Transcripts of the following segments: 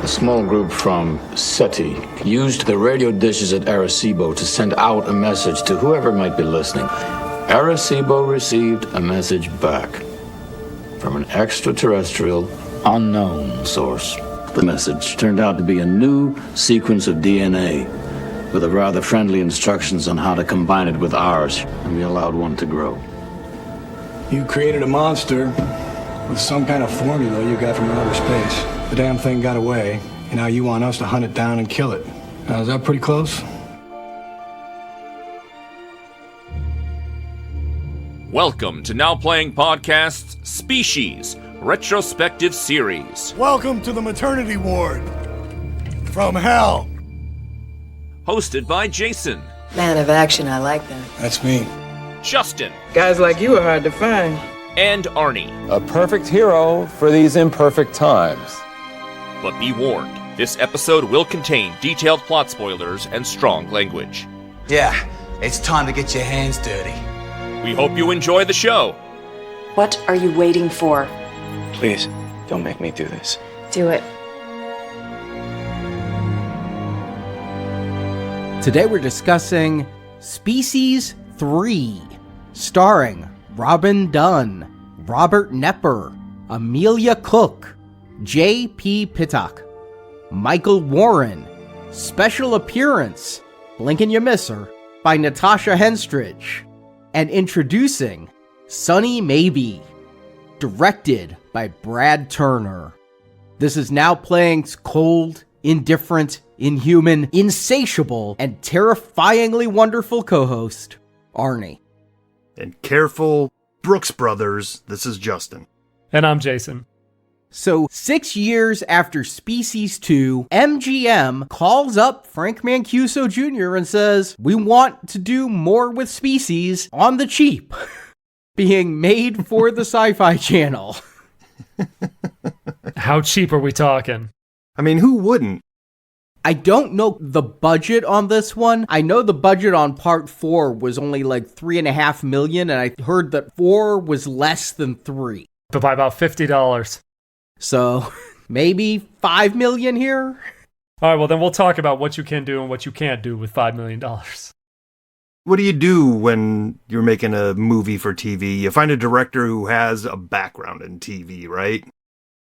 A small group from SETI used the radio dishes at Arecibo to send out a message to whoever might be listening. Arecibo received a message back from an extraterrestrial, unknown source. The message turned out to be a new sequence of DNA with a rather friendly instructions on how to combine it with ours, and we allowed one to grow. You created a monster with some kind of formula you got from outer space. The damn thing got away, and now you want us to hunt it down and kill it. Now, is that pretty close? Welcome to Now Playing Podcast's Species Retrospective Series. Welcome to the maternity ward from hell. Hosted by Jason. Man of action, I like that. That's me. Justin. Guys like you are hard to find. And Arnie. A perfect hero for these imperfect times. But be warned, this episode will contain detailed plot spoilers and strong language. Yeah, it's time to get your hands dirty. We hope you enjoy the show. What are you waiting for? Please, don't make me do this. Do it. Today we're discussing Species 3, starring Robin Dunn, Robert Knepper, Amelia Cook, J.P. Pittock, Michael Warren. Special appearance, blink and you miss her, by Natasha Henstridge. And introducing Sonny Maybe, directed by Brad Turner. This is Now Playing's cold, indifferent, inhuman, insatiable, and terrifyingly wonderful co-host, Arnie. And careful, Brooks Brothers, this is Justin. And I'm Jason. So, 6 years after Species 2, MGM calls up Frank Mancuso Jr. and says, we want to do more with Species on the cheap, being made for the Sci-Fi Channel. How cheap are we talking? I mean, who wouldn't? I don't know the budget on this one. I know the budget on part 4 was only like $3.5 million, and I heard that 4 was less than 3. But by about $50. So, maybe $5 million here? All right, well then we'll talk about what you can do and what you can't do with $5 million. What do you do when you're making a movie for TV? You find a director who has a background in TV, right?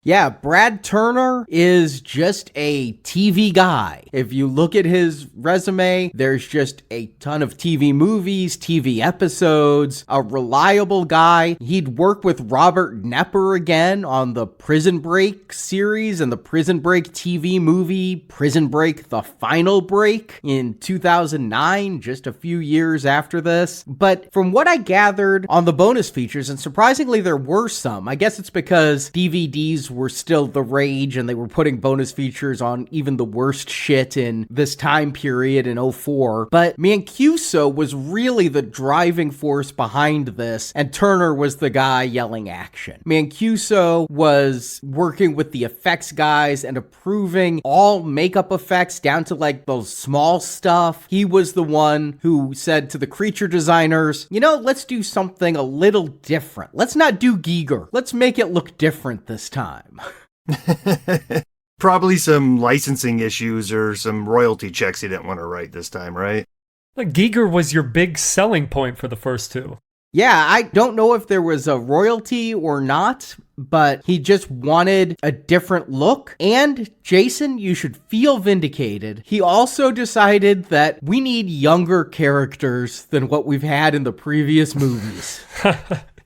Yeah, Brad Turner is just a TV guy. If you look at his resume, there's just a ton of TV movies, TV episodes, a reliable guy. He'd work with Robert Knepper again on the Prison Break series and the Prison Break TV movie, Prison Break: The Final Break, in 2009, just a few years after this. But from what I gathered on the bonus features, and surprisingly there were some, I guess it's because DVDs were still the rage and they were putting bonus features on even the worst shit in this time period in 2004. But Mancuso was really the driving force behind this, and Turner was the guy yelling action. Mancuso was working with the effects guys and approving all makeup effects down to like those small stuff. He was the one who said to the creature designers, you know, let's do something a little different. Let's not do Giger. Let's make it look different this time. Probably some licensing issues or some royalty checks he didn't want to write this time, right? Giger was your big selling point for the first two. Yeah, I don't know if there was a royalty or not, but he just wanted a different look. And Jason, you should feel vindicated. He also decided that we need younger characters than what we've had in the previous movies.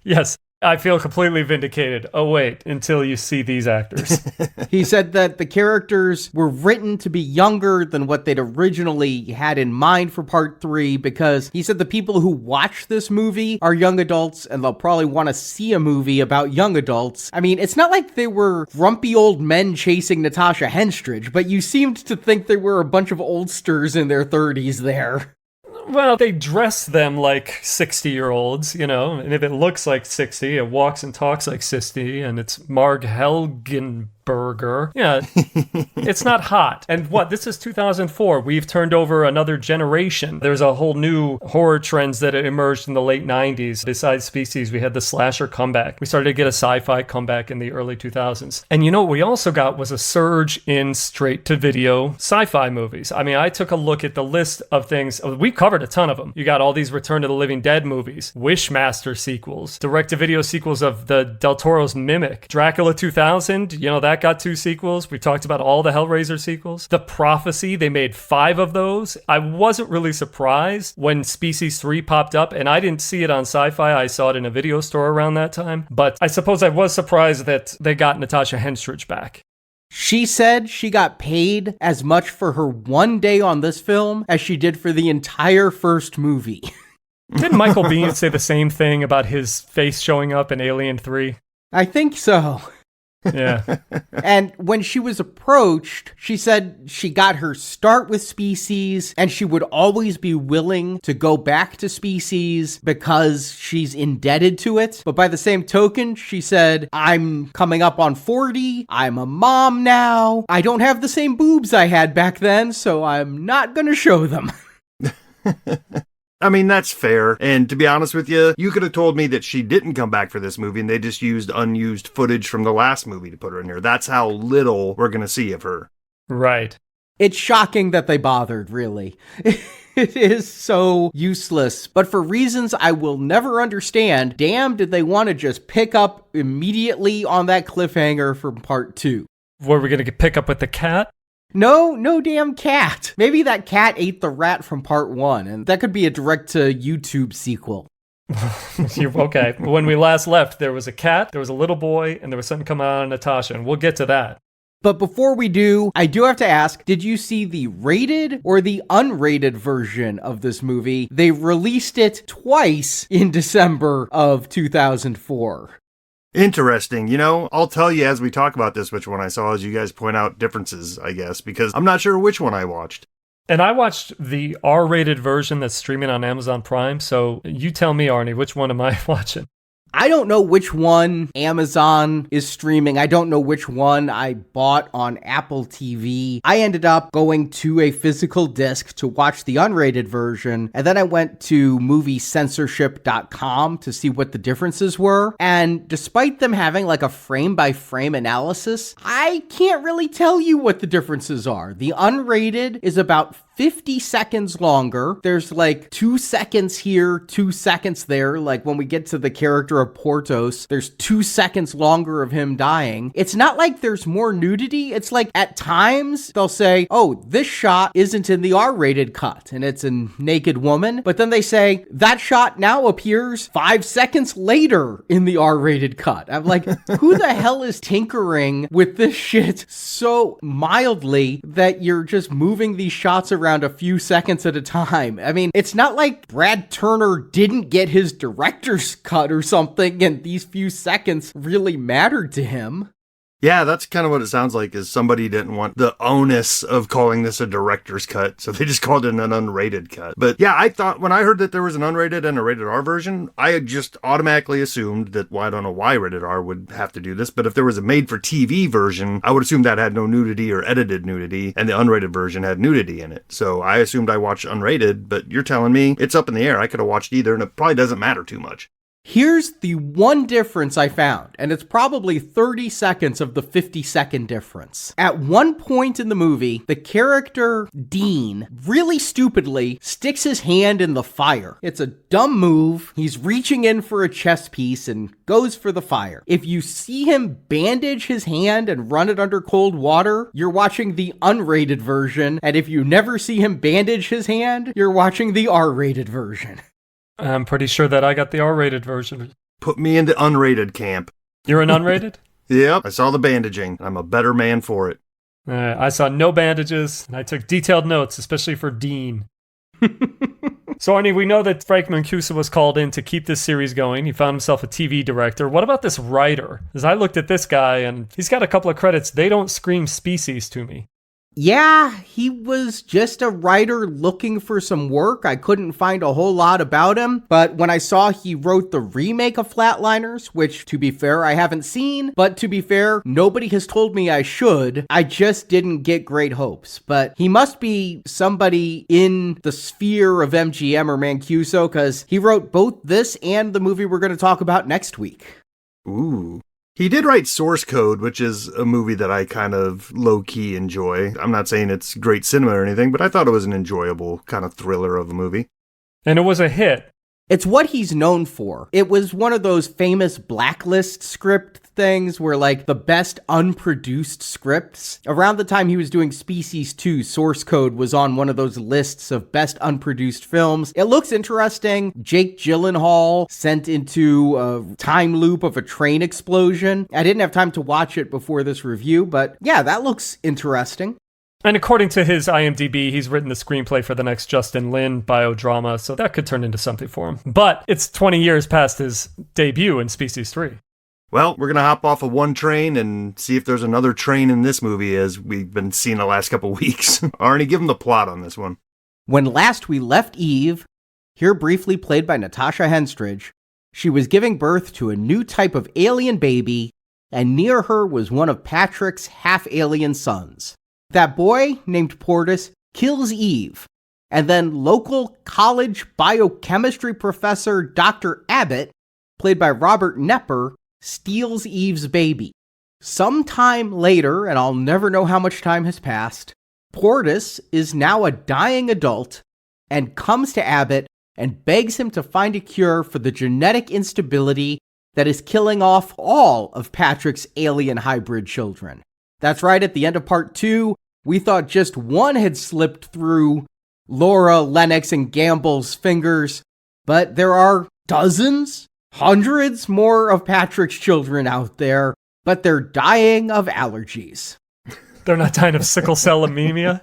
Yes. I feel completely vindicated. Oh, wait, until you see these actors. He said that the characters were written to be younger than what they'd originally had in mind for part 3, because he said the people who watch this movie are young adults and they'll probably want to see a movie about young adults. I mean, it's not like they were grumpy old men chasing Natasha Henstridge, but you seemed to think they were a bunch of oldsters in their 30s there. Well, they dress them like 60-year-olds, you know, and if it looks like 60, it walks and talks like 60, and it's Marg Helgenberg, burger. Yeah, it's not hot. And what? This is 2004. We've turned over another generation. There's a whole new horror trends that emerged in the late 90s. Besides Species, we had the slasher comeback. We started to get a sci-fi comeback in the early 2000s. And you know what we also got was a surge in straight-to-video sci-fi movies. I mean, I took a look at the list of things. We covered a ton of them. You got all these Return to the Living Dead movies, Wishmaster sequels, direct-to-video sequels of the Del Toro's Mimic, Dracula 2000, you know, that got 2 sequels. We talked about all the Hellraiser sequels. The Prophecy, they made 5 of those. I wasn't really surprised when Species 3 popped up, and I didn't see it on Sci-Fi. I saw it in a video store around that time. But I suppose I was surprised that they got Natasha Henstridge back. She said she got paid as much for her one day on this film as she did for the entire first movie. Didn't Michael Biehn say the same thing about his face showing up in Alien 3? I think so. Yeah. And when she was approached, she said she got her start with Species and she would always be willing to go back to Species because she's indebted to it. But by the same token, she said, I'm coming up on 40. I'm a mom now. I don't have the same boobs I had back then, so I'm not going to show them. I mean, that's fair. And to be honest with you, you could have told me that she didn't come back for this movie and they just used unused footage from the last movie to put her in here. That's how little we're going to see of her. Right. It's shocking that they bothered, really. It is so useless. But for reasons I will never understand, damn, did they want to just pick up immediately on that cliffhanger from part 2. Were we going to pick up with the cat? No damn cat. Maybe that cat ate the rat from part 1, and that could be a direct-to-YouTube sequel. Okay. When we last left, there was a cat, there was a little boy, and there was something coming out of Natasha, and we'll get to that. But before we do, I do have to ask, did you see the rated or the unrated version of this movie? They released it twice in December of 2004. Interesting. You know, I'll tell you as we talk about this which one I saw as you guys point out differences, I guess, because I'm not sure which one I watched. And I watched the R-rated version that's streaming on Amazon Prime, so you tell me, Arnie, which one am I watching? I don't know which one Amazon is streaming. I don't know which one I bought on Apple TV. I ended up going to a physical disc to watch the unrated version, and then I went to moviecensorship.com to see what the differences were. And despite them having like a frame-by-frame analysis, I can't really tell you what the differences are. The unrated is about 50 seconds longer. There's like 2 seconds here, 2 seconds there. Like when we get to the character of Portos, there's 2 seconds longer of him dying. It's not like there's more nudity. It's like at times they'll say, oh, this shot isn't in the R-rated cut and it's a naked woman. But then they say that shot now appears 5 seconds later in the R-rated cut. I'm like, who the hell is tinkering with this shit so mildly that you're just moving these shots around a few seconds at a time? I mean, it's not like Brad Turner didn't get his director's cut or something and these few seconds really mattered to him. Yeah, that's kind of what it sounds like, is somebody didn't want the onus of calling this a director's cut, so they just called it an unrated cut. But yeah, I thought when I heard that there was an unrated and a rated R version, I just automatically assumed that, well, I don't know why rated R would have to do this, but if there was a made-for-TV version, I would assume that had no nudity or edited nudity, and the unrated version had nudity in it. So I assumed I watched unrated, but you're telling me it's up in the air. I could have watched either, and it probably doesn't matter too much. Here's the one difference I found, and it's probably 30 seconds of the 50-second difference. At one point in the movie, the character Dean really stupidly sticks his hand in the fire. It's a dumb move. He's reaching in for a chess piece and goes for the fire. If you see him bandage his hand and run it under cold water, you're watching the unrated version, and if you never see him bandage his hand, you're watching the R-rated version. I'm pretty sure that I got the R-rated version. Put me into unrated camp. You're an unrated? Yep, I saw the bandaging. I'm a better man for it. I saw no bandages, and I took detailed notes, especially for Dean. So, Arnie, we know that Frank Mancuso was called in to keep this series going. He found himself a TV director. What about this writer? As I looked at this guy, and he's got a couple of credits, they don't scream Species to me. Yeah, he was just a writer looking for some work. I couldn't find a whole lot about him, but when I saw he wrote the remake of Flatliners, which, to be fair, I haven't seen, but to be fair, nobody has told me I should, I just didn't get great hopes. But he must be somebody in the sphere of MGM or Mancuso, because he wrote both this and the movie we're going to talk about next week. Ooh. He did write Source Code, which is a movie that I kind of low-key enjoy. I'm not saying it's great cinema or anything, but I thought it was an enjoyable kind of thriller of a movie. And it was a hit. It's what he's known for. It was one of those famous blacklist script things where, like, the best unproduced scripts. Around the time he was doing Species 2, Source Code was on one of those lists of best unproduced films. It looks interesting. Jake Gyllenhaal sent into a time loop of a train explosion. I didn't have time to watch it before this review, but yeah, that looks interesting. And according to his IMDb, he's written the screenplay for the next Justin Lin biodrama, so that could turn into something for him. But it's 20 years past his debut in Species 3. Well, we're going to hop off of one train and see if there's another train in this movie, as we've been seeing the last couple weeks. Arnie, give him the plot on this one. When last we left Eve, here briefly played by Natasha Henstridge, she was giving birth to a new type of alien baby, and near her was one of Patrick's half-alien sons. That boy, named Portis, kills Eve, and then local college biochemistry professor Dr. Abbott, played by Robert Knepper, steals Eve's baby. Sometime later, and I'll never know how much time has passed, Portis is now a dying adult and comes to Abbott and begs him to find a cure for the genetic instability that is killing off all of Patrick's alien hybrid children. That's right, at the end of part 2, we thought just one had slipped through Laura, Lennox, and Gamble's fingers, but there are dozens, hundreds more of Patrick's children out there, but they're dying of allergies. They're not dying of sickle cell anemia?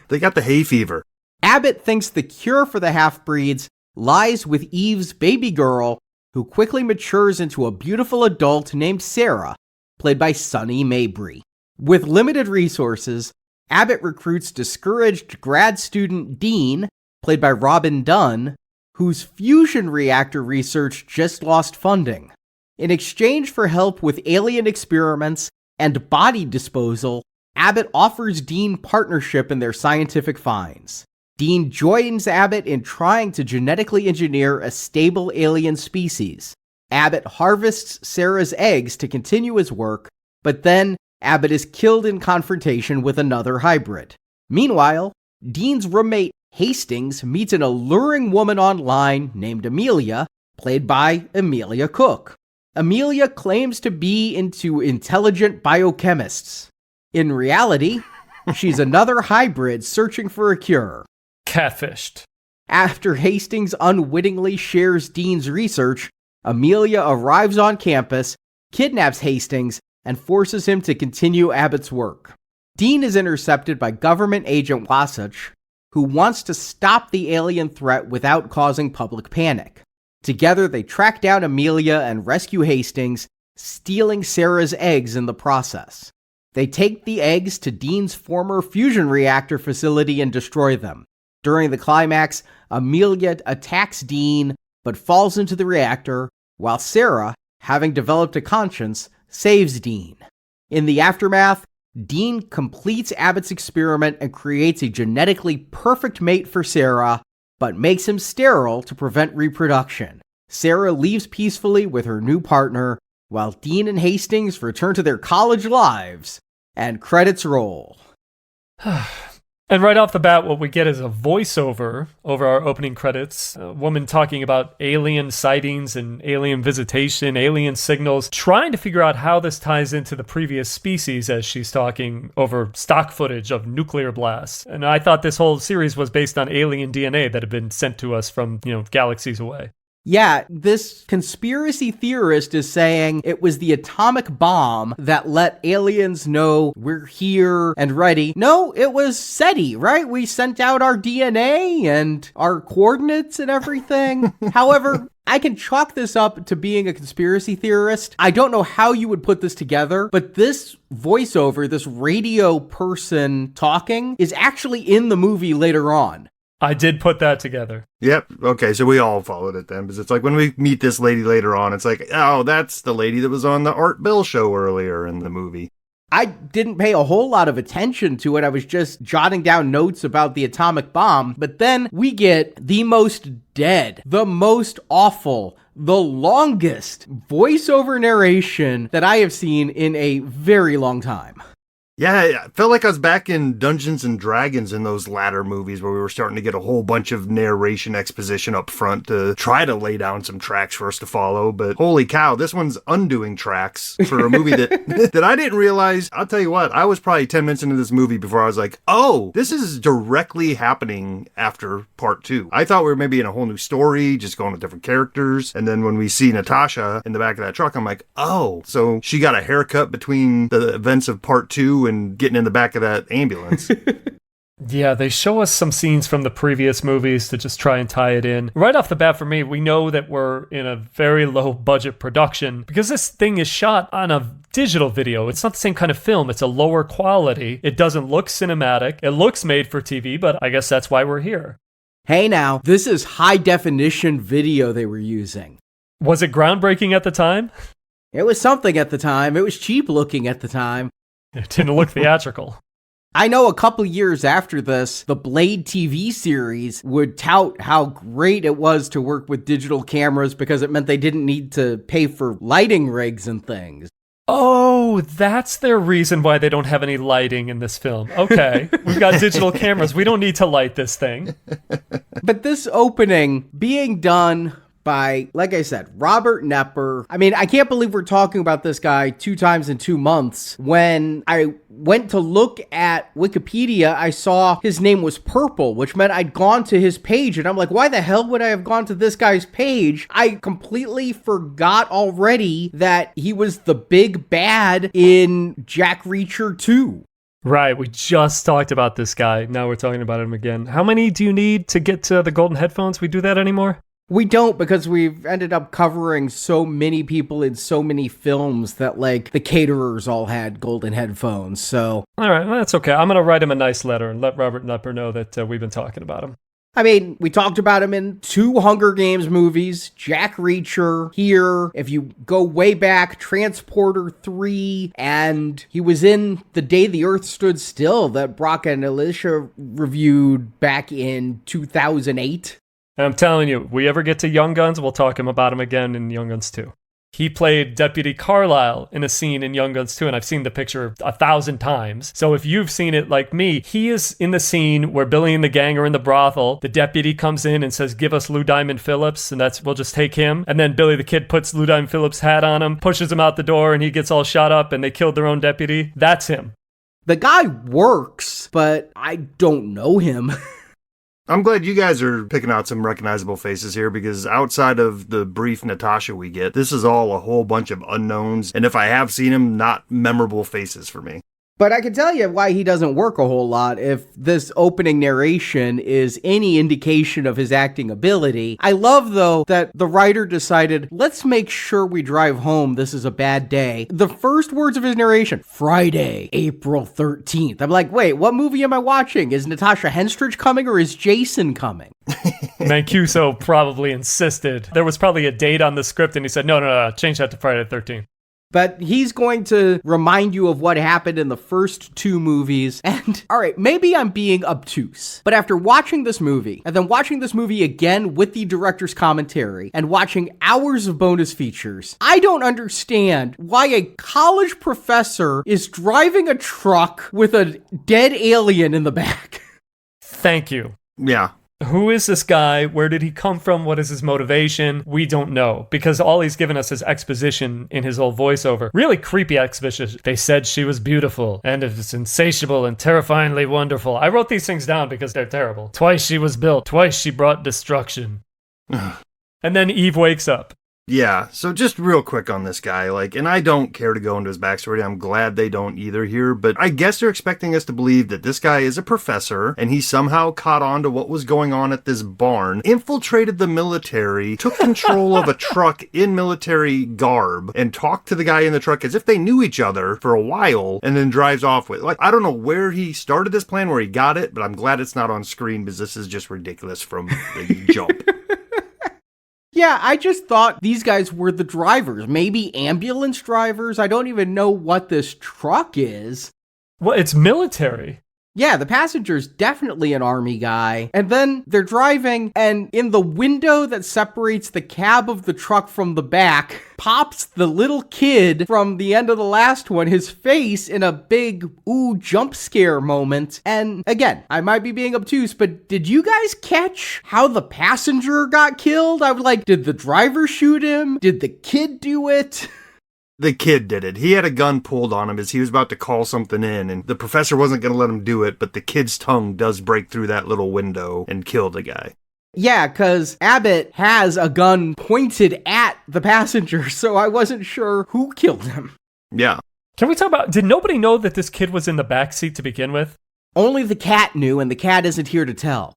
They got the hay fever. Abbott thinks the cure for the half-breeds lies with Eve's baby girl, who quickly matures into a beautiful adult named Sarah, played by Sunny Mabry. With limited resources, Abbott recruits discouraged grad student Dean, played by Robin Dunn, whose fusion reactor research just lost funding. In exchange for help with alien experiments and body disposal, Abbott offers Dean partnership in their scientific finds. Dean joins Abbott in trying to genetically engineer a stable alien species. Abbott harvests Sarah's eggs to continue his work, but then Abbott is killed in confrontation with another hybrid. Meanwhile, Dean's roommate Hastings meets an alluring woman online named Amelia, played by Emilia Cook. Amelia claims to be into intelligent biochemists. In reality, she's another hybrid searching for a cure. Catfished. After Hastings unwittingly shares Dean's research, Amelia arrives on campus, kidnaps Hastings, and forces him to continue Abbott's work. Dean is intercepted by government agent Wasatch, who wants to stop the alien threat without causing public panic. Together, they track down Amelia and rescue Hastings, stealing Sarah's eggs in the process. They take the eggs to Dean's former fusion reactor facility and destroy them. During the climax, Amelia attacks Dean, but falls into the reactor, while Sarah, having developed a conscience, saves Dean. In the aftermath, Dean completes Abbott's experiment and creates a genetically perfect mate for Sarah, but makes him sterile to prevent reproduction. Sarah leaves peacefully with her new partner, while Dean and Hastings return to their college lives, and credits roll. And right off the bat, what we get is a voiceover over our opening credits. A woman talking about alien sightings and alien visitation, alien signals, trying to figure out how this ties into the previous species as she's talking over stock footage of nuclear blasts. And I thought this whole series was based on alien DNA that had been sent to us from, galaxies away. Yeah, this conspiracy theorist is saying it was the atomic bomb that let aliens know we're here and ready. No, it was SETI, right? We sent out our DNA and our coordinates and everything. However, I can chalk this up to being a conspiracy theorist. I don't know how you would put this together, but this voiceover, this radio person talking, is actually in the movie later on. I did put that together. Yep. Okay, so we all followed it then, because it's like when we meet this lady later on, it's like, oh, that's the lady that was on the Art Bell show earlier in the movie. I didn't pay a whole lot of attention to it. I was just jotting down notes about the atomic bomb. But then we get the most dead, the most awful, the longest voiceover narration that I have seen in a very long time. Yeah, I felt like I was back in Dungeons and Dragons in those latter movies where we were starting to get a whole bunch of narration exposition up front to try to lay down some tracks for us to follow. But holy cow, this one's undoing tracks for a movie that I didn't realize. I'll tell you what, I was probably 10 minutes into this movie before I was like, oh, this is directly happening after part 2. I thought we were maybe in a whole new story, just going with different characters. And then when we see Natasha in the back of that truck, I'm like, oh, so she got a haircut between the events of part 2 and getting in the back of that ambulance. Yeah, they show us some scenes from the previous movies to just try and tie it in. Right off the bat for me, we know that we're in a very low budget production because this thing is shot on a digital video. It's not the same kind of film. It's a lower quality. It doesn't look cinematic. It looks made for TV, but I guess that's why we're here. Hey now, this is high definition video they were using. Was it groundbreaking at the time? It was something at the time. It was cheap looking at the time. It didn't look theatrical. I know a couple years after this, the Blade TV series would tout how great it was to work with digital cameras because it meant they didn't need to pay for lighting rigs and things. Oh, that's their reason why they don't have any lighting in this film. Okay, we've got digital cameras. We don't need to light this thing. But this opening being done by, like I said, Robert Knepper. I mean, I can't believe we're talking about this guy 2 times in 2 months. When I went to look at Wikipedia, I saw his name was Purple, which meant I'd gone to his page. And I'm like, why the hell would I have gone to this guy's page? I completely forgot already that he was the big bad in Jack Reacher 2. Right, we just talked about this guy. Now we're talking about him again. How many do you need to get to the golden headphones? We do that anymore? We don't, because we've ended up covering so many people in so many films that, like, the caterers all had golden headphones, so... All right, well, that's okay. I'm going to write him a nice letter and let Robert Knepper know that we've been talking about him. I mean, we talked about him in 2 Hunger Games movies, Jack Reacher, here, if you go way back, Transporter 3, and he was in The Day the Earth Stood Still that Brock and Alicia reviewed back in 2008. And I'm telling you, if we ever get to Young Guns, we'll talk about him again in Young Guns 2. He played Deputy Carlisle in a scene in Young Guns 2, and I've seen the picture 1,000 times. So if you've seen it like me, he is in the scene where Billy and the gang are in the brothel. The deputy comes in and says, give us Lou Diamond Phillips, and we'll just take him. And then Billy the Kid puts Lou Diamond Phillips' hat on him, pushes him out the door, and he gets all shot up, and they killed their own deputy. That's him. The guy works, but I don't know him. I'm glad you guys are picking out some recognizable faces here, because outside of the brief Natasha we get, this is all a whole bunch of unknowns, and if I have seen them, not memorable faces for me. But I can tell you why he doesn't work a whole lot if this opening narration is any indication of his acting ability. I love, though, that the writer decided, let's make sure we drive home, this is a bad day. The first words of his narration, Friday, April 13th. I'm like, wait, what movie am I watching? Is Natasha Henstridge coming or is Jason coming? Mancuso probably insisted. There was probably a date on the script and he said, no, change that to Friday the 13th. But he's going to remind you of what happened in the first 2 movies. And, all right, maybe I'm being obtuse, but after watching this movie, and then watching this movie again with the director's commentary, and watching hours of bonus features, I don't understand why a college professor is driving a truck with a dead alien in the back. Thank you. Yeah. Who is this guy? Where did he come from? What is his motivation? We don't know, because all he's given us is exposition in his old voiceover. Really creepy exposition. They said she was beautiful, and it was insatiable and terrifyingly wonderful. I wrote these things down because they're terrible. Twice she was built. Twice she brought destruction. And then Eve wakes up. Yeah, so just real quick on this guy, and I don't care to go into his backstory. I'm glad they don't either here, but I guess they're expecting us to believe that this guy is a professor, and he somehow caught on to what was going on at this barn, infiltrated the military, took control of a truck in military garb, and talked to the guy in the truck as if they knew each other for a while, and then drives off with it. I don't know where he started this plan, where he got it, but I'm glad it's not on screen, because this is just ridiculous from the jump. Yeah, I just thought these guys were the drivers, maybe ambulance drivers. I don't even know what this truck is. Well, it's military. Yeah, the passenger's definitely an army guy. And then they're driving, and in the window that separates the cab of the truck from the back, pops the little kid from the end of the last one, his face in a big, ooh, jump scare moment. And again, I might be being obtuse, but did you guys catch how the passenger got killed? I was like, did the driver shoot him? Did the kid do it? The kid did it. He had a gun pulled on him as he was about to call something in, and the professor wasn't going to let him do it, but the kid's tongue does break through that little window and kill the guy. Yeah, because Abbott has a gun pointed at the passenger, so I wasn't sure who killed him. Yeah. Can we talk about, did nobody know that this kid was in the backseat to begin with? Only the cat knew, and the cat isn't here to tell.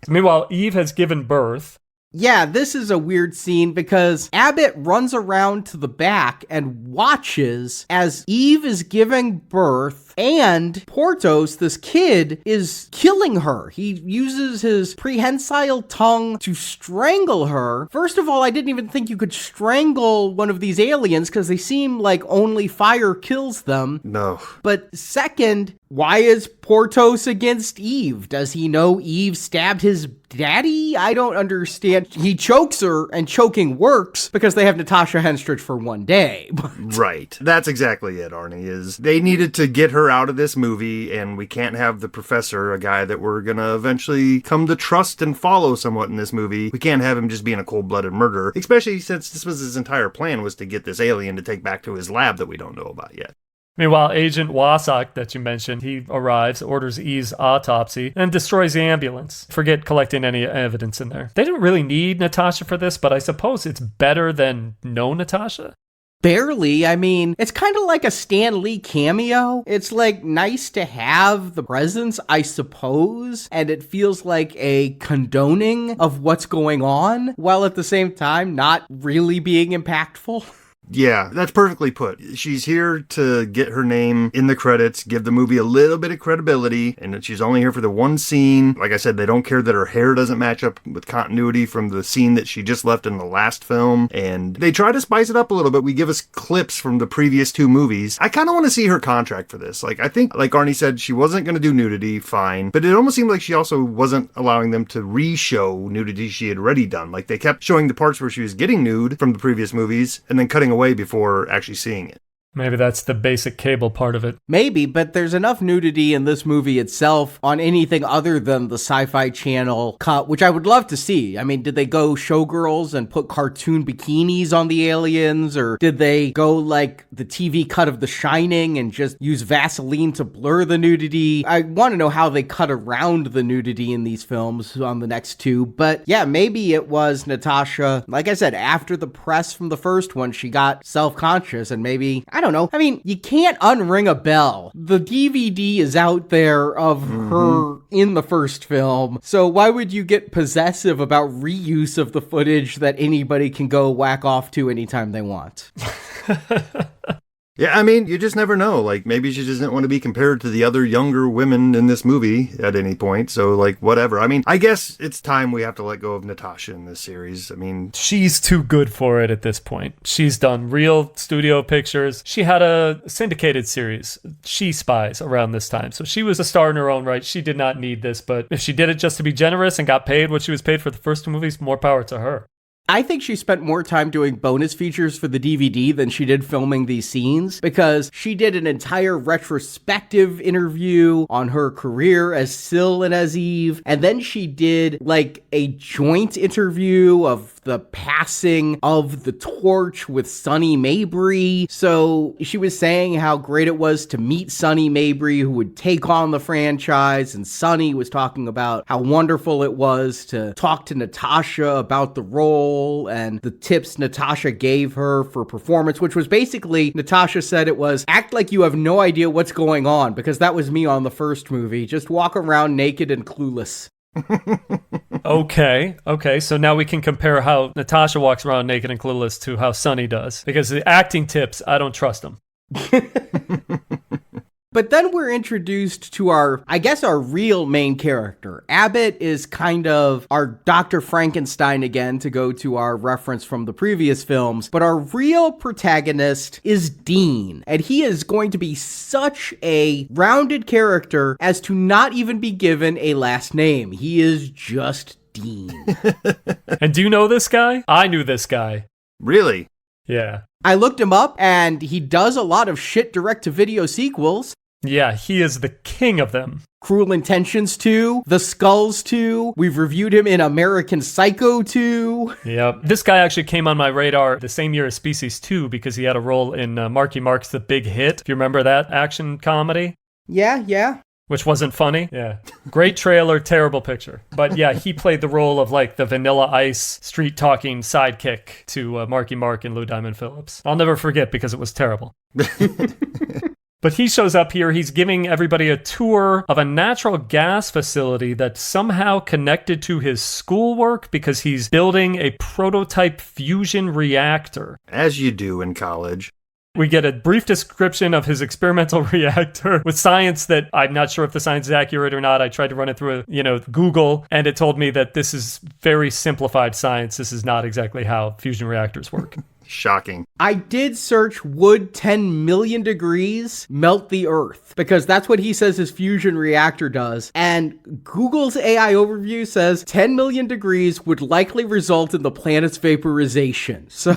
Meanwhile, Eve has given birth. Yeah, this is a weird scene because Abbott runs around to the back and watches as Eve is giving birth and Portos, this kid, is killing her. He uses his prehensile tongue to strangle her. First of all, I didn't even think you could strangle one of these aliens because they seem like only fire kills them. No. But second, why is Portos against Eve? Does he know Eve stabbed his daddy? I don't understand. He chokes her, and choking works because they have Natasha Henstridge for one day. Right. That's exactly it, Arnie, is they needed to get her out of this movie, and we can't have the professor, a guy that we're gonna eventually come to trust and follow somewhat in this movie. We can't have him just being a cold-blooded murderer, especially since this was his entire plan, was to get this alien to take back to his lab that we don't know about yet. Meanwhile, Agent Wasak that you mentioned, he arrives, orders Eve's autopsy, and destroys the ambulance. Forget collecting any evidence in there. They didn't really need Natasha for this, but I suppose it's better than no Natasha? Barely. I mean, it's kind of like a Stan Lee cameo. It's like nice to have the presence, I suppose, and it feels like a condoning of what's going on, while at the same time not really being impactful. Yeah, that's perfectly put. She's here to get her name in the credits, give the movie a little bit of credibility, and she's only here for the one scene. Like I said, they don't care that her hair doesn't match up with continuity from the scene that she just left in the last film, and they try to spice it up a little bit. We give us clips from the previous two movies. I kind of want to see her contract for this. I think, like Arnie said, she wasn't going to do nudity, fine, but it almost seemed like she also wasn't allowing them to re-show nudity she had already done. Like, they kept showing the parts where she was getting nude from the previous movies, and then cutting away before actually seeing it. Maybe that's the basic cable part of it. Maybe, but there's enough nudity in this movie itself on anything other than the Sci-Fi Channel cut, which I would love to see. I mean, did they go showgirls and put cartoon bikinis on the aliens? Or did they go like the TV cut of The Shining and just use Vaseline to blur the nudity? I want to know how they cut around the nudity in these films on the next two. But yeah, maybe it was Natasha. Like I said, after the press from the first one, she got self-conscious and maybe, I don't know. I mean, you can't unring a bell. The DVD is out there of her in the first film. So why would you get possessive about reuse of the footage that anybody can go whack off to anytime they want? Yeah, I mean, you just never know. Like, maybe she just didn't want to be compared to the other younger women in this movie at any point. So, like, whatever. I mean, I guess it's time we have to let go of Natasha in this series. I mean, she's too good for it at this point. She's done real studio pictures. She had a syndicated series, She Spies, around this time. So she was a star in her own right. She did not need this. But if she did it just to be generous and got paid what she was paid for the first two movies, more power to her. I think she spent more time doing bonus features for the DVD than she did filming these scenes, because she did an entire retrospective interview on her career as Syl and as Eve, and then she did like a joint interview of the passing of the torch with Sonny Mabry. So she was saying how great it was to meet Sonny Mabry, who would take on the franchise, and Sonny was talking about how wonderful it was to talk to Natasha about the role and the tips Natasha gave her for performance, which was basically, Natasha said it was, act like you have no idea what's going on, because that was me on the first movie. Just walk around naked and clueless. Okay, so now we can compare how Natasha walks around naked and clueless to how Sonny does, because the acting tips, I don't trust them. But then we're introduced to our real main character. Abbott is kind of our Dr. Frankenstein again, to go to our reference from the previous films. But our real protagonist is Dean. And he is going to be such a rounded character as to not even be given a last name. He is just Dean. And do you know this guy? I knew this guy. Really? Yeah. I looked him up, and he does a lot of shit direct-to-video sequels. Yeah, he is the king of them. Cruel Intentions 2, The Skulls 2, we've reviewed him in American Psycho 2. Yep. This guy actually came on my radar the same year as Species 2 because he had a role in Marky Mark's The Big Hit. If you remember that action comedy? Yeah. Which wasn't funny. Yeah. Great trailer, terrible picture. But yeah, he played the role of like the Vanilla Ice street-talking sidekick to Marky Mark and Lou Diamond Phillips. I'll never forget because it was terrible. But he shows up here, he's giving everybody a tour of a natural gas facility that's somehow connected to his schoolwork because he's building a prototype fusion reactor. As you do in college. We get a brief description of his experimental reactor with science that I'm not sure if the science is accurate or not. I tried to run it through, Google, and it told me that this is very simplified science. This is not exactly how fusion reactors work. Shocking. I did search, would 10 million degrees melt the Earth? Because that's what he says his fusion reactor does. And Google's AI overview says 10 million degrees would likely result in the planet's vaporization. So...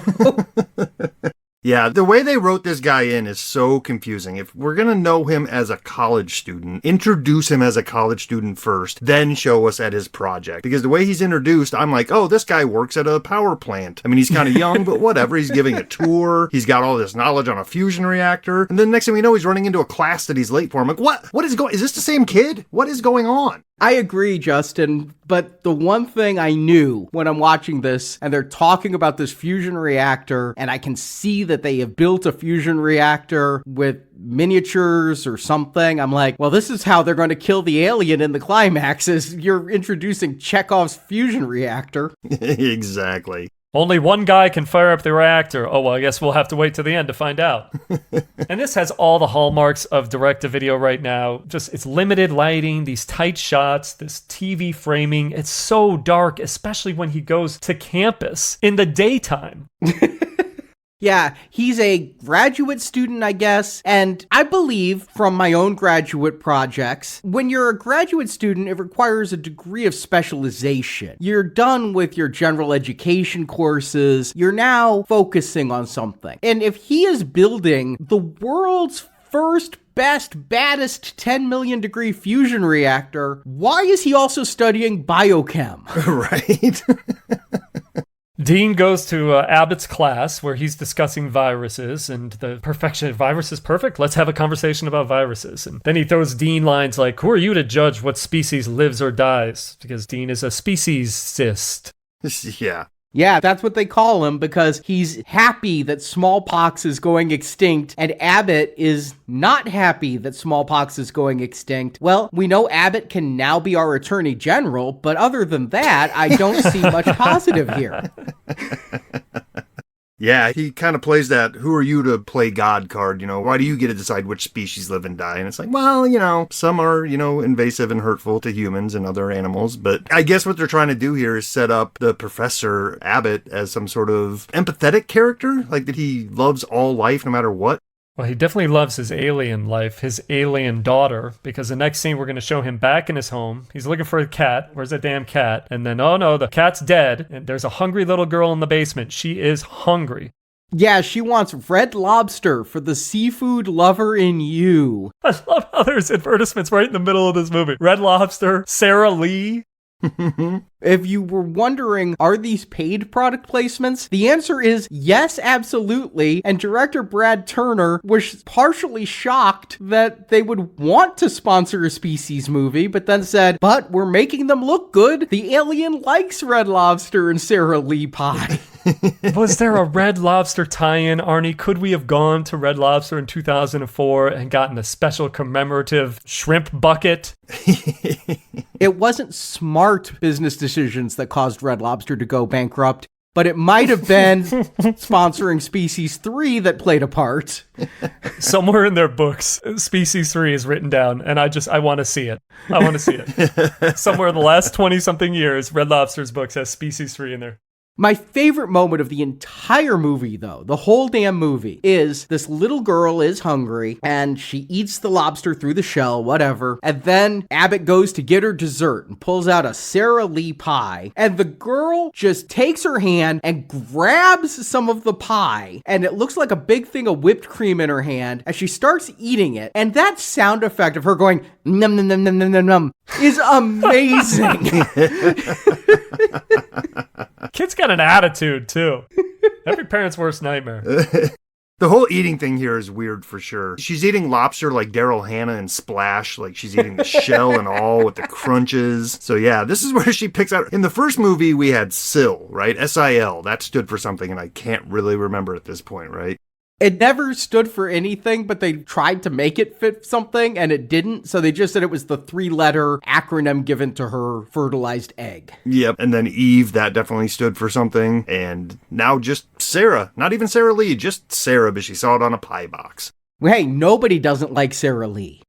Yeah, the way they wrote this guy in is so confusing. If we're going to know him as a college student, introduce him as a college student first, then show us at his project. Because the way he's introduced, I'm like, oh, this guy works at a power plant. I mean, he's kind of young, but whatever. He's giving a tour. He's got all this knowledge on a fusion reactor. And then next thing we know, he's running into a class that he's late for. I'm like, what is going, is this the same kid? What is going on? I agree, Justin, but the one thing I knew when I'm watching this, and they're talking about this fusion reactor, and I can see that they have built a fusion reactor with miniatures or something, I'm like, well, this is how they're going to kill the alien in the climax, is you're introducing Chekhov's fusion reactor. Exactly. Only one guy can fire up the reactor. Oh, well, I guess we'll have to wait to the end to find out. And this has all the hallmarks of direct-to-video right now. Just, it's limited lighting, these tight shots, this TV framing. It's so dark, especially when he goes to campus in the daytime. Yeah, he's a graduate student, I guess, and I believe from my own graduate projects, when you're a graduate student, it requires a degree of specialization. You're done with your general education courses, you're now focusing on something. And if he is building the world's first, best, baddest 10 million degree fusion reactor, why is he also studying biochem? Right? Dean goes to Abbott's class where he's discussing viruses and the perfection of virus is perfect. Let's have a conversation about viruses. And then he throws Dean lines like, who are you to judge what species lives or dies? Because Dean is a speciesist. Yeah. Yeah, that's what they call him because he's happy that smallpox is going extinct and Abbott is not happy that smallpox is going extinct. Well, we know Abbott can now be our attorney general, but other than that, I don't see much positive here. Yeah, he kind of plays that, who are you to play God card, why do you get to decide which species live and die? And it's like, well, some are, invasive and hurtful to humans and other animals, but I guess what they're trying to do here is set up the Professor Abbott as some sort of empathetic character, like that he loves all life no matter what. Well, he definitely loves his alien life, his alien daughter, because the next scene we're going to show him back in his home. He's looking for a cat. Where's that damn cat? And then, oh no, the cat's dead. And there's a hungry little girl in the basement. She is hungry. Yeah, she wants Red Lobster for the seafood lover in you. I love how there's advertisements right in the middle of this movie. Red Lobster, Sara Lee. If you were wondering, are these paid product placements? The answer is yes, absolutely. And director Brad Turner was partially shocked that they would want to sponsor a Species movie, but then said, but we're making them look good. The alien likes Red Lobster and Sara Lee pie. Was there a Red Lobster tie-in, Arnie? Could we have gone to Red Lobster in 2004 and gotten a special commemorative shrimp bucket? It wasn't smart business decisions that caused Red Lobster to go bankrupt, but it might have been sponsoring Species 3 that played a part. Somewhere in their books, Species 3 is written down, and I want to see it. I want to see it. Somewhere in the last 20-something years, Red Lobster's books has Species 3 in there. My favorite moment of the entire movie, though, the whole damn movie, is this little girl is hungry and she eats the lobster through the shell, whatever. And then Abbott goes to get her dessert and pulls out a Sara Lee pie. And the girl just takes her hand and grabs some of the pie. And it looks like a big thing of whipped cream in her hand as she starts eating it. And that sound effect of her going, num, num, num, num, num, num, num, is amazing. Kid's got an attitude, too. Every parent's worst nightmare. The whole eating thing here is weird for sure. She's eating lobster like Daryl Hannah and Splash, like she's eating the shell and all with the crunches. So yeah, this is where she picks out. In the first movie, we had SIL, right? S-I-L. That stood for something, and I can't really remember at this point, right? It never stood for anything, but they tried to make it fit something, and it didn't. So they just said it was the 3-letter acronym given to her fertilized egg. Yep. And then Eve, that definitely stood for something. And now just Sarah. Not even Sara Lee, just Sarah, but she saw it on a pie box. Hey, nobody doesn't like Sara Lee.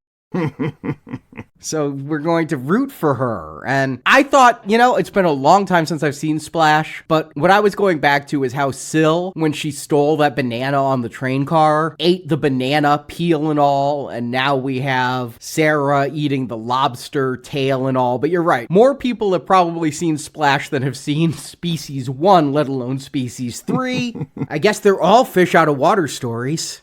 So we're going to root for her. And I thought, it's been a long time since I've seen Splash, but what I was going back to is how Sil, when she stole that banana on the train car, ate the banana, peel and all, and now we have Sarah eating the lobster tail and all. But you're right, more people have probably seen Splash than have seen Species 1, let alone Species 3. I guess they're all fish out of water stories.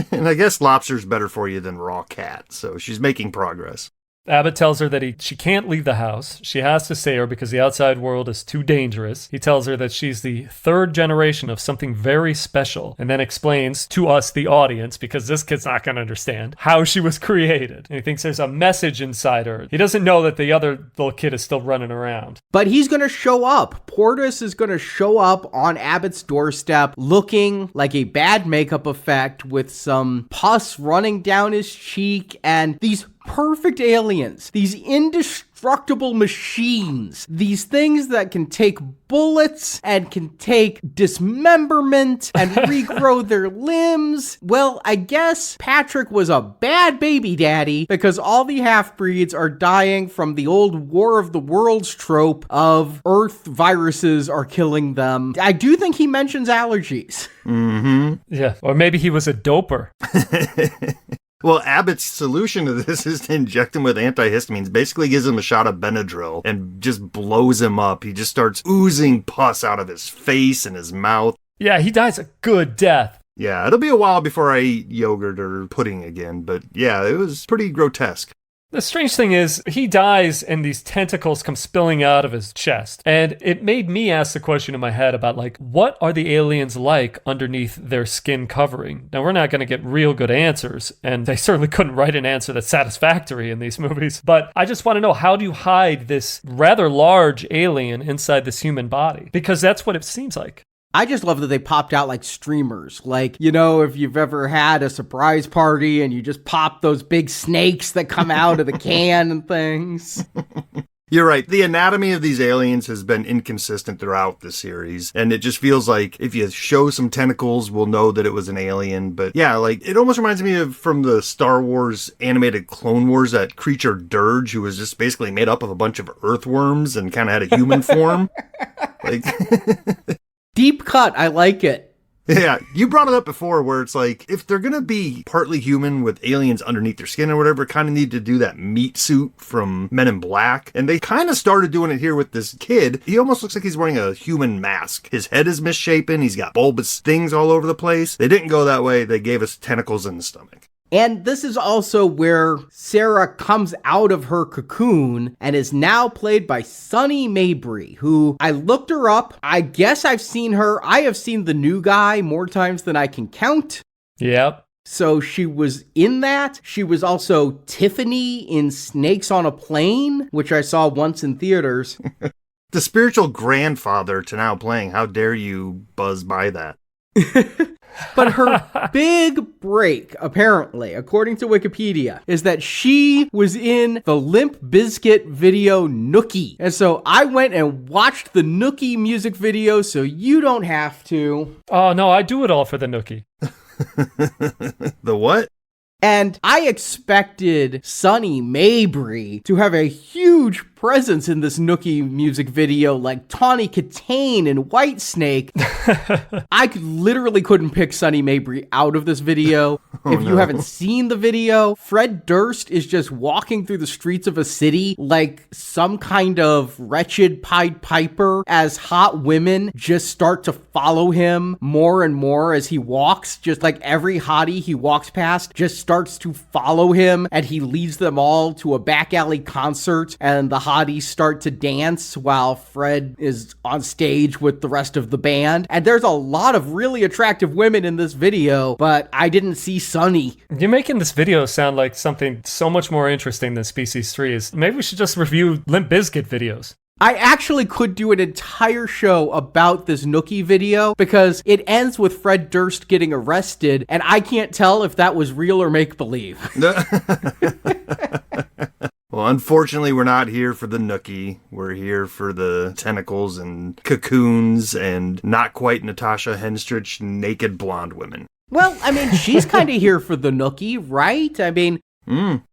And I guess lobster's better for you than raw cat, so she's making progress. Abbott tells her that she can't leave the house. She has to stay here because the outside world is too dangerous. He tells her that she's the 3rd generation of something very special, and then explains to us, the audience, because this kid's not going to understand, how she was created. And he thinks there's a message inside her. He doesn't know that the other little kid is still running around. But he's going to show up. Portis is going to show up on Abbott's doorstep looking like a bad makeup effect with some pus running down his cheek and these perfect aliens, these indestructible machines, these things that can take bullets and can take dismemberment and regrow their limbs. Well, I guess Patrick was a bad baby daddy because all the half-breeds are dying from the old War of the Worlds trope of Earth viruses are killing them. I do think he mentions allergies. Mm-hmm. Yeah, or maybe he was a doper. Well, Abbott's solution to this is to inject him with antihistamines. Basically gives him a shot of Benadryl and just blows him up. He just starts oozing pus out of his face and his mouth. Yeah, he dies a good death. Yeah, it'll be a while before I eat yogurt or pudding again, but yeah, it was pretty grotesque. The strange thing is, he dies and these tentacles come spilling out of his chest. And it made me ask the question in my head about, what are the aliens like underneath their skin covering? Now, we're not going to get real good answers, and they certainly couldn't write an answer that's satisfactory in these movies. But I just want to know, how do you hide this rather large alien inside this human body? Because that's what it seems like. I just love that they popped out like streamers. If you've ever had a surprise party and you just pop those big snakes that come out of the can and things. You're right. The anatomy of these aliens has been inconsistent throughout the series. And it just feels like if you show some tentacles, we'll know that it was an alien. But yeah, it almost reminds me of from the Star Wars animated Clone Wars, that creature Dirge, who was just basically made up of a bunch of earthworms and kind of had a human form. Deep cut. I like it. Yeah, you brought it up before where it's like, if they're going to be partly human with aliens underneath their skin or whatever, kind of need to do that meat suit from Men in Black. And they kind of started doing it here with this kid. He almost looks like he's wearing a human mask. His head is misshapen. He's got bulbous things all over the place. They didn't go that way. They gave us tentacles in the stomach. And this is also where Sarah comes out of her cocoon and is now played by Sunny Mabry, who I looked her up. I guess I've seen her. I have seen The New Guy more times than I can count. Yep. So she was in that. She was also Tiffany in Snakes on a Plane, which I saw once in theaters. The spiritual grandfather to now playing. How dare you buzz by that? But her big break, apparently, according to Wikipedia, is that she was in the Limp Bizkit video Nookie. And so I went and watched the Nookie music video so you don't have to. Oh, no, I do it all for the Nookie. The what? And I expected Sunny Mabry to have a huge presence in this Nookie music video like Tawny Katane and Whitesnake. I literally couldn't pick Sunny Mabry out of this video. If you haven't seen the video, Fred Durst is just walking through the streets of a city like some kind of wretched Pied Piper as hot women just start to follow him more and more as he walks. Just like every hottie he walks past just starts to follow him, and he leads them all to a back alley concert, and the hotties start to dance while Fred is on stage with the rest of the band. And there's a lot of really attractive women in this video, but I didn't see Sunny. You're making this video sound like something so much more interesting than Species 3 is. Maybe we should just review Limp Bizkit videos. I actually could do an entire show about this Nookie video because it ends with Fred Durst getting arrested, and I can't tell if that was real or make-believe. Well, unfortunately, we're not here for the Nookie. We're here for the tentacles and cocoons and not quite Natasha Henstridge naked blonde women. Well, I mean, she's kind of here for the Nookie, right? I mean...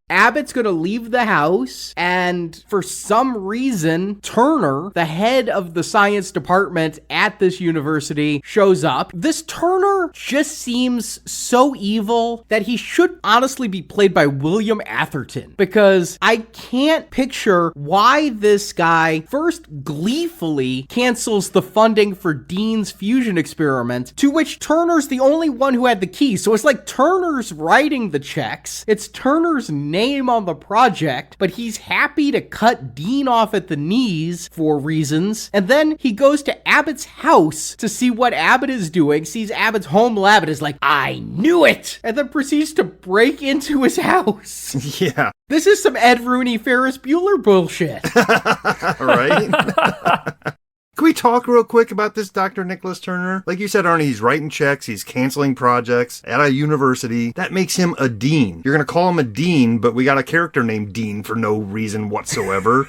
Abbott's gonna leave the house, and for some reason, Turner, the head of the science department at this university, shows up. This Turner just seems so evil that he should honestly be played by William Atherton, because I can't picture why this guy first gleefully cancels the funding for Dean's fusion experiment, to which Turner's the only one who had the key. So it's like Turner's writing the checks. It's Turner's name on the project, but he's happy to cut Dean off at the knees for reasons. And then he goes to Abbott's house to see what Abbott is doing, sees Abbott's home lab, and is like, I knew it! And then proceeds to break into his house. Yeah. This is some Ed Rooney, Ferris Bueller bullshit. Right? Can we talk real quick about this Dr. Nicholas Turner? Like you said, Arnie, he's writing checks, he's canceling projects at a university. That makes him a dean. You're going to call him a dean, but we got a character named Dean for no reason whatsoever.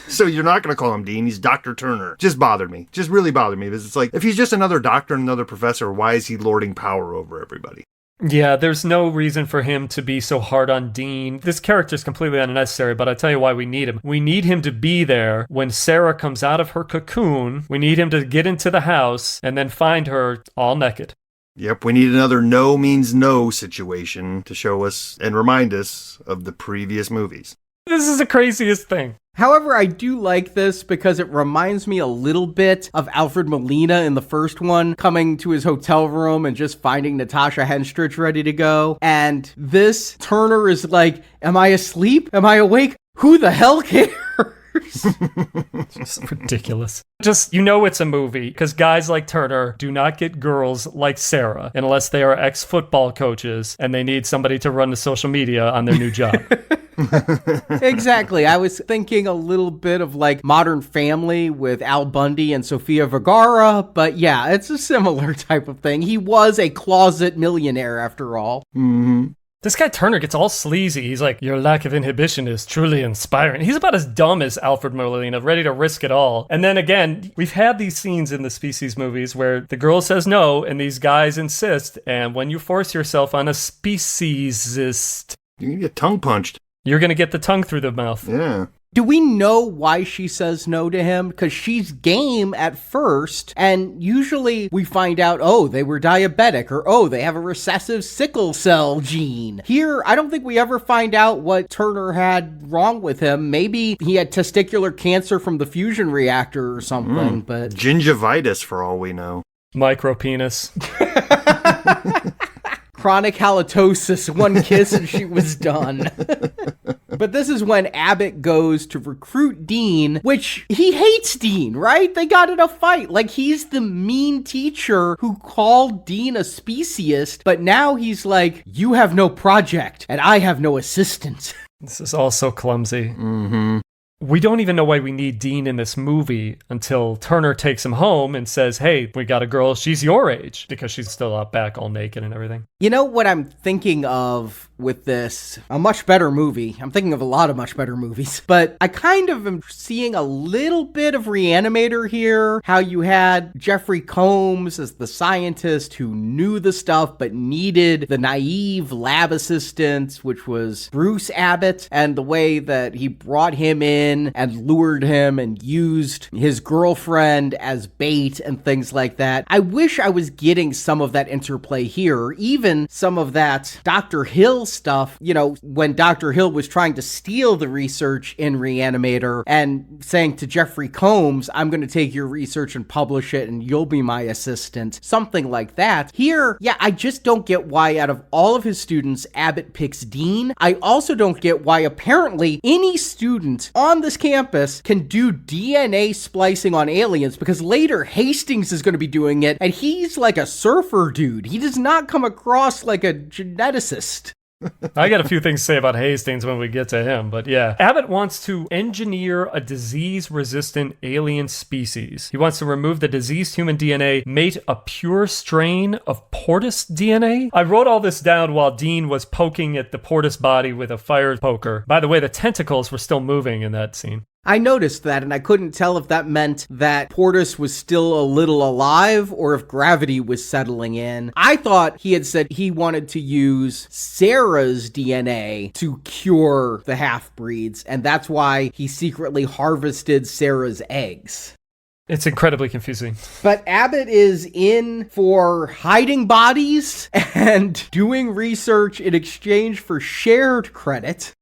So you're not going to call him Dean, he's Dr. Turner. Just bothered me. Just really bothered me. Because it's like, if he's just another doctor and another professor, why is he lording power over everybody? Yeah, there's no reason for him to be so hard on Dean. This character's completely unnecessary, but I tell you why we need him. We need him to be there when Sarah comes out of her cocoon. We need him to get into the house and then find her all naked. Yep, we need another no means no situation to show us and remind us of the previous movies. This is the craziest thing. However, I do like this because it reminds me a little bit of Alfred Molina in the first one, coming to his hotel room and just finding Natasha Henstridge ready to go. And this Turner is like, am I asleep? Am I awake? Who the hell cares? Just ridiculous. Just, you know it's a movie, because guys like Turner do not get girls like Sarah unless they are ex-football coaches and they need somebody to run the social media on their new job. Exactly. I was thinking a little bit of like Modern Family with Al Bundy and Sofia Vergara, but yeah, it's a similar type of thing. He was a closet millionaire after all. Mm-hmm. This guy Turner gets all sleazy. He's like, your lack of inhibition is truly inspiring. He's about as dumb as Alfred Molina, ready to risk it all. And then again, we've had these scenes in the Species movies where the girl says no and these guys insist. And when you force yourself on a speciesist, you can get tongue punched. You're going to get the tongue through the mouth. Yeah. Do we know why she says no to him? Because she's game at first, and usually we find out, oh, they were diabetic, or oh, they have a recessive sickle cell gene. Here, I don't think we ever find out what Turner had wrong with him. Maybe he had testicular cancer from the fusion reactor or something, but... Gingivitis, for all we know. Micropenis. Chronic halitosis, one kiss and she was done. But this is when Abbott goes to recruit Dean, which he hates Dean, right? They got in a fight. Like, he's the mean teacher who called Dean a speciest, but now he's like, you have no project and I have no assistant. This is all so clumsy. Mm-hmm. We don't even know why we need Dean in this movie until Turner takes him home and says, hey, we got a girl, she's your age, because she's still out back all naked and everything. You know what I'm thinking of with this? A much better movie. I'm thinking of a lot of much better movies, but I kind of am seeing a little bit of Reanimator here. How you had Jeffrey Combs as the scientist who knew the stuff but needed the naive lab assistant, which was Bruce Abbott, and the way that he brought him in and lured him and used his girlfriend as bait and things like that. I wish I was getting some of that interplay here, even some of that Dr. Hill stuff, you know, when Dr. Hill was trying to steal the research in Reanimator and saying to Jeffrey Combs, I'm going to take your research and publish it and you'll be my assistant. Something like that. Here, yeah, I just don't get why out of all of his students, Abbott picks Dean. I also don't get why apparently any student on this campus can do DNA splicing on aliens, because later Hastings is going to be doing it and he's like a surfer dude. He does not come across like a geneticist. I got a few things to say about Hastings when we get to him, but yeah. Abbott wants to engineer a disease-resistant alien species. He wants to remove the diseased human DNA, mate a pure strain of Portis DNA. I wrote all this down while Dean was poking at the Portis body with a fire poker. By the way, the tentacles were still moving in that scene. I noticed that, and I couldn't tell if that meant that Portis was still a little alive or if gravity was settling in. I thought he had said he wanted to use Sarah's DNA to cure the half-breeds, and that's why he secretly harvested Sarah's eggs. It's incredibly confusing. But Abbott is in for hiding bodies and doing research in exchange for shared credit.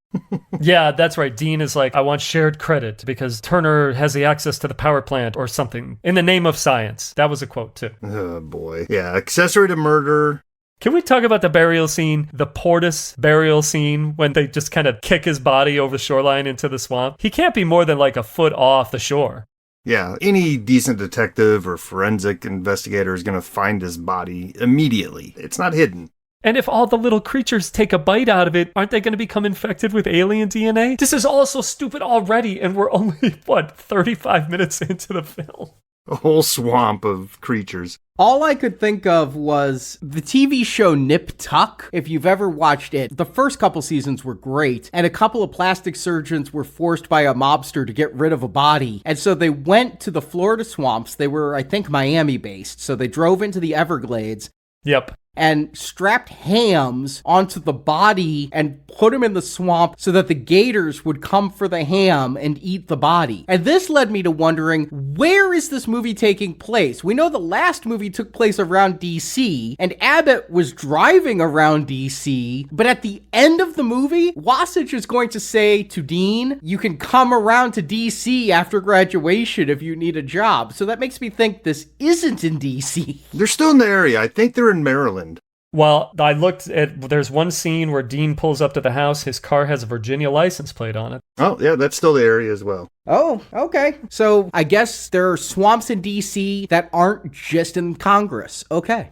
Yeah, that's right. Dean is like, I want shared credit because Turner has the access to the power plant or something in the name of science. That was a quote too. Oh boy. Yeah, accessory to murder. Can we talk about the burial scene, the Portis burial scene, when they just kind of kick his body over the shoreline into the swamp? He can't be more than like a foot off the shore. Yeah, any decent detective or forensic investigator is going to find his body immediately. It's not hidden. And if all the little creatures take a bite out of it, aren't they going to become infected with alien DNA? This is all so stupid already, and we're only, 35 minutes into the film? A whole swamp of creatures. All I could think of was the TV show Nip Tuck. If you've ever watched it, the first couple seasons were great, and a couple of plastic surgeons were forced by a mobster to get rid of a body. And so they went to the Florida swamps. They were, I think, Miami-based. So they drove into the Everglades. Yep. And strapped hams onto the body and put them in the swamp so that the gators would come for the ham and eat the body. And this led me to wondering, where is this movie taking place? We know the last movie took place around DC, and Abbott was driving around DC, but at the end of the movie, Wasich is going to say to Dean, you can come around to DC after graduation if you need a job. So that makes me think this isn't in DC. They're still in the area. I think they're in Maryland. Well, I looked at, there's one scene where Dean pulls up to the house. His car has a Virginia license plate on it. Oh, yeah, that's still the area as well. Oh, okay. So I guess there are swamps in D.C. that aren't just in Congress. Okay.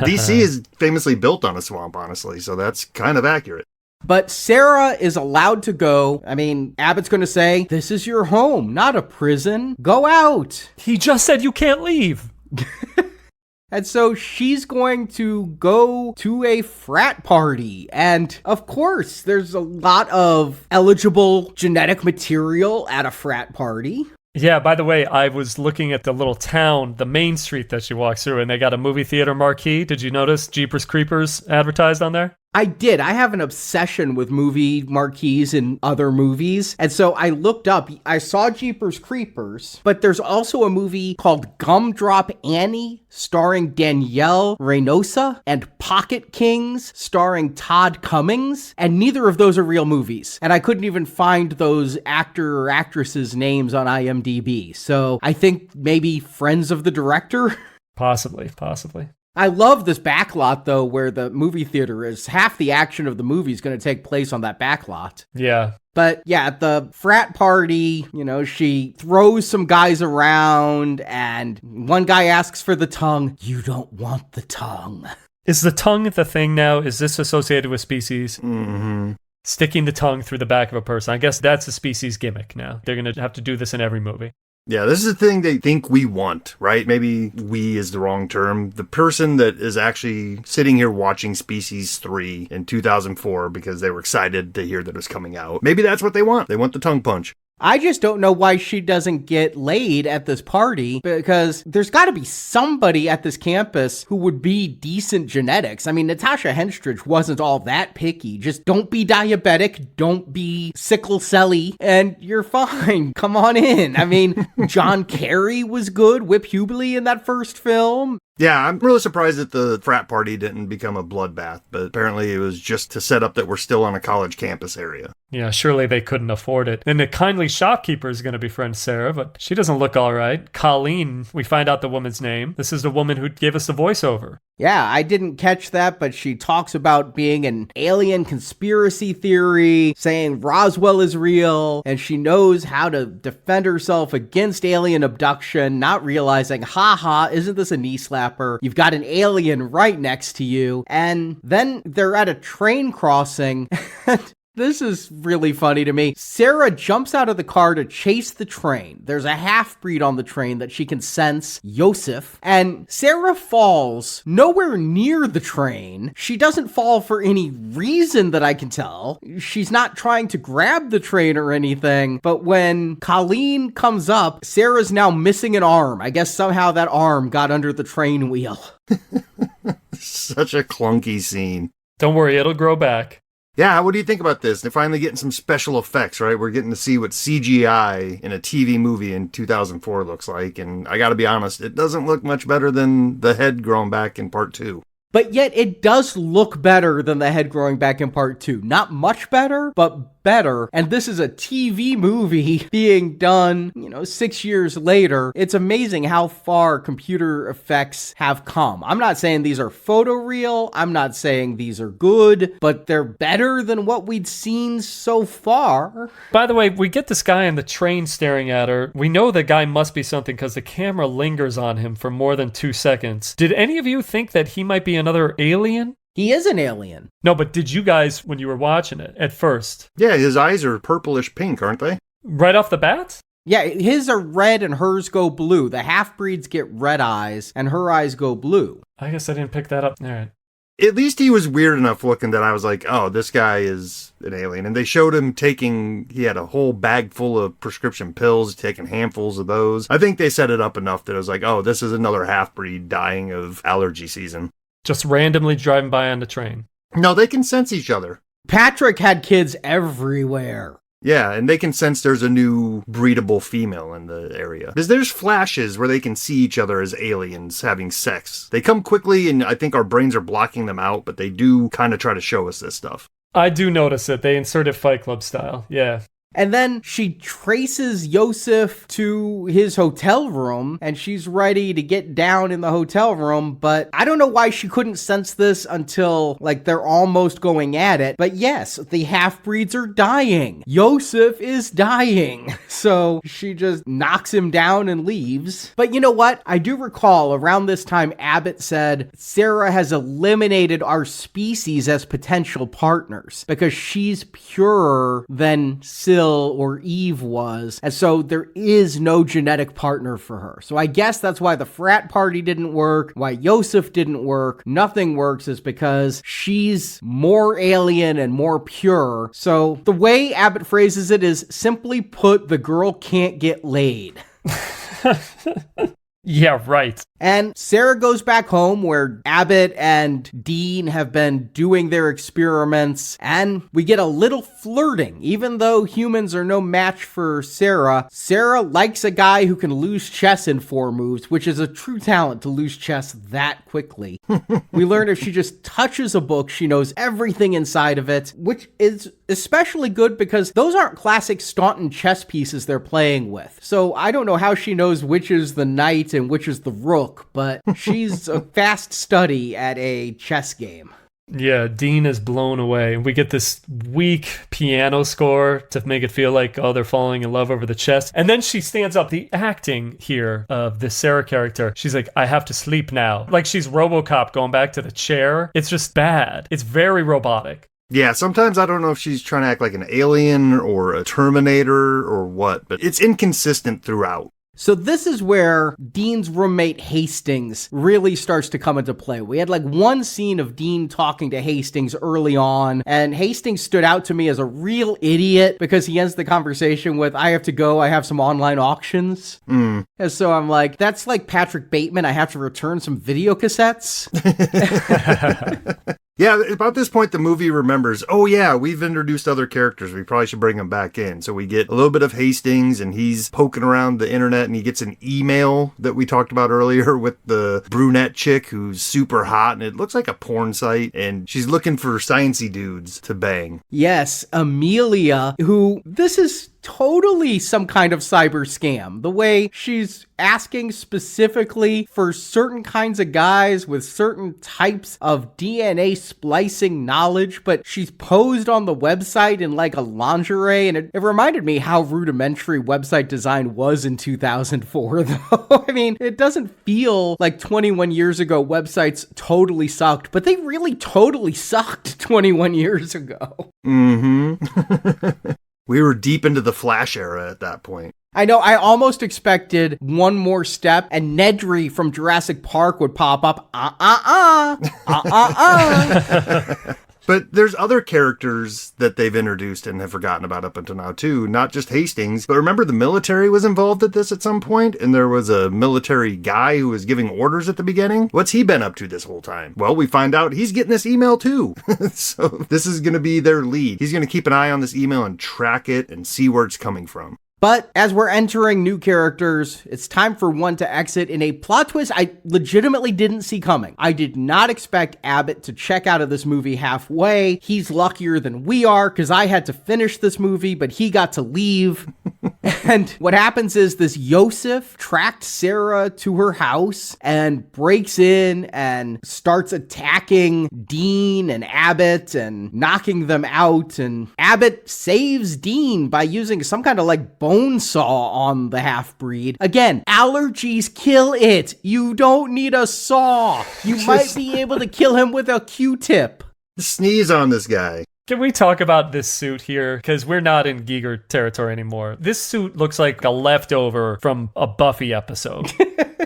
D.C. is famously built on a swamp, honestly, so that's kind of accurate. But Sarah is allowed to go. I mean, Abbott's going to say, this is your home, not a prison. Go out. He just said you can't leave. And so she's going to go to a frat party. And of course, there's a lot of eligible genetic material at a frat party. Yeah, by the way, I was looking at the little town, the main street that she walks through, and they got a movie theater marquee. Did you notice Jeepers Creepers advertised on there? I did. I have an obsession with movie marquees and other movies. And so I looked up, I saw Jeepers Creepers, but there's also a movie called Gumdrop Annie starring Danielle Reynosa and Pocket Kings starring Todd Cummings. And neither of those are real movies. And I couldn't even find those actor or actresses' names on IMDb. So I think maybe friends of the director? Possibly. I love this backlot, though, where the movie theater is. Half the action of the movie is going to take place on that backlot. Yeah. But yeah, at the frat party, she throws some guys around, and one guy asks for the tongue. You don't want the tongue. Is the tongue the thing now? Is this associated with Species? Mm-hmm. Sticking the tongue through the back of a person. I guess that's a Species gimmick now. They're going to have to do this in every movie. Yeah, this is the thing they think we want, right? Maybe we is the wrong term. The person that is actually sitting here watching Species 3 in 2004 because they were excited to hear that it was coming out. Maybe that's what they want. They want the tongue punch. I just don't know why she doesn't get laid at this party, because there's got to be somebody at this campus who would be decent genetics. I mean, Natasha Henstridge wasn't all that picky. Just don't be diabetic, don't be sickle celly, and you're fine. Come on in. I mean, John Kerry was good, Whip Hubley in that first film. Yeah, I'm really surprised that the frat party didn't become a bloodbath, but apparently it was just to set up that we're still on a college campus area. Yeah, surely they couldn't afford it. And the kindly shopkeeper is going to befriend Sarah, but she doesn't look all right. Colleen, we find out the woman's name. This is the woman who gave us the voiceover. Yeah, I didn't catch that, but she talks about being an alien conspiracy theory, saying Roswell is real, and she knows how to defend herself against alien abduction, not realizing, haha, isn't this a knee slapper? You've got an alien right next to you. And then they're at a train crossing. This is really funny to me. Sarah jumps out of the car to chase the train. There's a half-breed on the train that she can sense, Yosef, and Sarah falls nowhere near the train. She doesn't fall for any reason that I can tell. She's not trying to grab the train or anything, but when Colleen comes up, Sarah's now missing an arm. I guess somehow that arm got under the train wheel. Such a clunky scene. Don't worry, it'll grow back. Yeah, what do you think about this? They're finally getting some special effects, right? We're getting to see what CGI in a TV movie in 2004 looks like, and I gotta be honest, it doesn't look much better than the head growing back in part 2. But yet it does look better than the head growing back in part 2. Not much better, but better. And this is a TV movie being done, 6 years later. It's amazing how far computer effects have come. I'm not saying these are photoreal. I'm not saying these are good, but they're better than what we'd seen so far. By the way, we get this guy on the train staring at her. We know the guy must be something because the camera lingers on him for more than 2 seconds. Did any of you think that he might be another alien? He is an alien. No, but did you guys, when you were watching it at first? Yeah, his eyes are purplish pink, aren't they? Right off the bat? Yeah, his are red and hers go blue. The half-breeds get red eyes and her eyes go blue. I guess I didn't pick that up. All right. At least he was weird enough looking that I was like, oh, this guy is an alien. And they showed him he had a whole bag full of prescription pills, taking handfuls of those. I think they set it up enough that I was like, oh, this is another half-breed dying of allergy season. Just randomly driving by on the train. No, they can sense each other. Patrick had kids everywhere. Yeah, and they can sense there's a new breedable female in the area. There's flashes where they can see each other as aliens having sex. They come quickly, and I think our brains are blocking them out, but they do kind of try to show us this stuff. I do notice it. They inserted Fight Club style. Yeah. And then she traces Yosef to his hotel room, and she's ready to get down in the hotel room, but I don't know why she couldn't sense this until, they're almost going at it. But yes, the half-breeds are dying. Yosef is dying. So she just knocks him down and leaves. But you know what? I do recall around this time, Abbott said, Sarah has eliminated our species as potential partners because she's purer than Syl or Eve was, and so there is no genetic partner for her. So I guess that's why the frat party didn't work, why Yosef didn't work, nothing works, is because she's more alien and more pure. So the way Abbott phrases it is, simply put, the girl can't get laid. Yeah, right. And Sarah goes back home where Abbott and Dean have been doing their experiments, and we get a little flirting. Even though humans are no match for Sarah, Sarah likes a guy who can lose chess in 4 moves, which is a true talent to lose chess that quickly. We learn if she just touches a book, she knows everything inside of it, which is especially good because those aren't classic Staunton chess pieces they're playing with. So I don't know how she knows which is the knight and which is the rook, but she's a fast study at a chess game. Yeah, Dean is blown away. We get this weak piano score to make it feel like, oh, they're falling in love over the chess. And then she stands up. The acting here of the Sarah character, she's like, I have to sleep now. Like she's RoboCop going back to the chair. It's just bad. It's very robotic. Yeah, sometimes I don't know if she's trying to act like an alien or a Terminator or what, but it's inconsistent throughout. So this is where Dean's roommate Hastings really starts to come into play. We had like one scene of Dean talking to Hastings early on, and Hastings stood out to me as a real idiot because he ends the conversation with, I have to go, I have some online auctions. And so I'm like, that's like Patrick Bateman, I have to return some video cassettes. Yeah, about this point, the movie remembers, oh yeah, we've introduced other characters. We probably should bring them back in. So we get a little bit of Hastings, and he's poking around the internet, and he gets an email that we talked about earlier with the brunette chick who's super hot, and it looks like a porn site, and she's looking for sciencey dudes to bang. Yes, Amelia, who, this is totally some kind of cyber scam. The way she's asking specifically for certain kinds of guys with certain types of DNA splicing knowledge, but she's posed on the website in like a lingerie, and it reminded me how rudimentary website design was in 2004, though. I mean, it doesn't feel like 21 years ago websites totally sucked, but they really totally sucked 21 years ago. Mm-hmm. We were deep into the Flash era at that point. I know, I almost expected one more step and Nedry from Jurassic Park would pop up. But there's other characters that they've introduced and have forgotten about up until now, too. Not just Hastings, but remember the military was involved at this at some point, and there was a military guy who was giving orders at the beginning? What's he been up to this whole time? Well, we find out he's getting this email, too. So this is going to be their lead. He's going to keep an eye on this email and track it and see where it's coming from. But as we're entering new characters, it's time for one to exit in a plot twist I legitimately didn't see coming. I did not expect Abbott to check out of this movie halfway. He's luckier than we are because I had to finish this movie, but he got to leave. And what happens is this Yosef tracked Sarah to her house and breaks in and starts attacking Dean and Abbott and knocking them out. And Abbott saves Dean by using some kind of like bone saw on the half-breed. Again, allergies kill it. You don't need a saw. You might be able to kill him with a Q-tip. Sneeze on this guy. Can we talk about this suit here? Because we're not in Giger territory anymore. This suit looks like a leftover from a Buffy episode.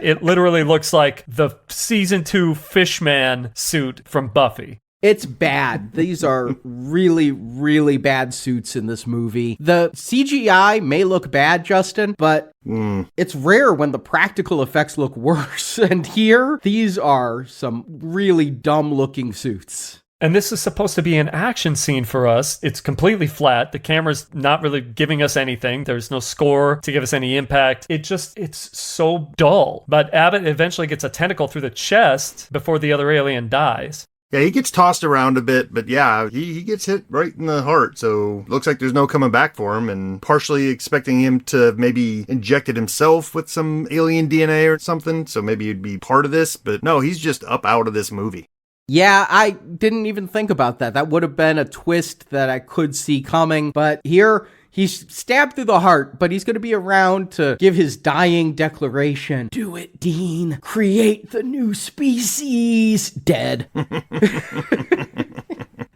It literally looks like the season 2 Fishman suit from Buffy. It's bad. These are really, really bad suits in this movie. The CGI may look bad, Justin, but it's rare when the practical effects look worse. And here, these are some really dumb-looking suits. And this is supposed to be an action scene for us. It's completely flat. The camera's not really giving us anything. There's no score to give us any impact. It's so dull. But Abbott eventually gets a tentacle through the chest before the other alien dies. Yeah, he gets tossed around a bit, but yeah, he gets hit right in the heart, so looks like there's no coming back for him, and partially expecting him to maybe injected himself with some alien DNA or something, so maybe he'd be part of this, but no, he's just up out of this movie. Yeah, I didn't even think about that. That would have been a twist that I could see coming. But here, he's stabbed through the heart, but he's going to be around to give his dying declaration. Do it, Dean. Create the new species. Dead.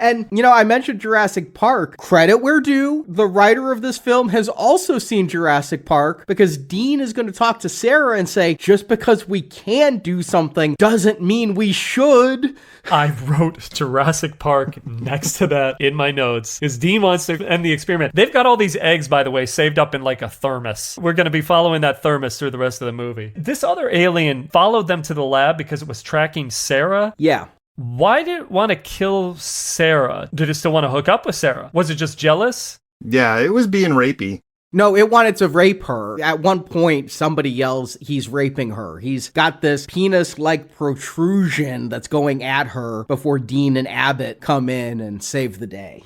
And, I mentioned Jurassic Park. Credit where due. The writer of this film has also seen Jurassic Park because Dean is going to talk to Sarah and say, just because we can do something doesn't mean we should. I wrote Jurassic Park next to that in my notes because Dean wants to end the experiment. They've got all these eggs, by the way, saved up in like a thermos. We're going to be following that thermos through the rest of the movie. This other alien followed them to the lab because it was tracking Sarah. Yeah. Why did it want to kill Sarah? Did it still want to hook up with Sarah? Was it just jealous? Yeah, it was being rapey. No, it wanted to rape her. At one point, somebody yells he's raping her. He's got this penis-like protrusion that's going at her before Dean and Abbott come in and save the day.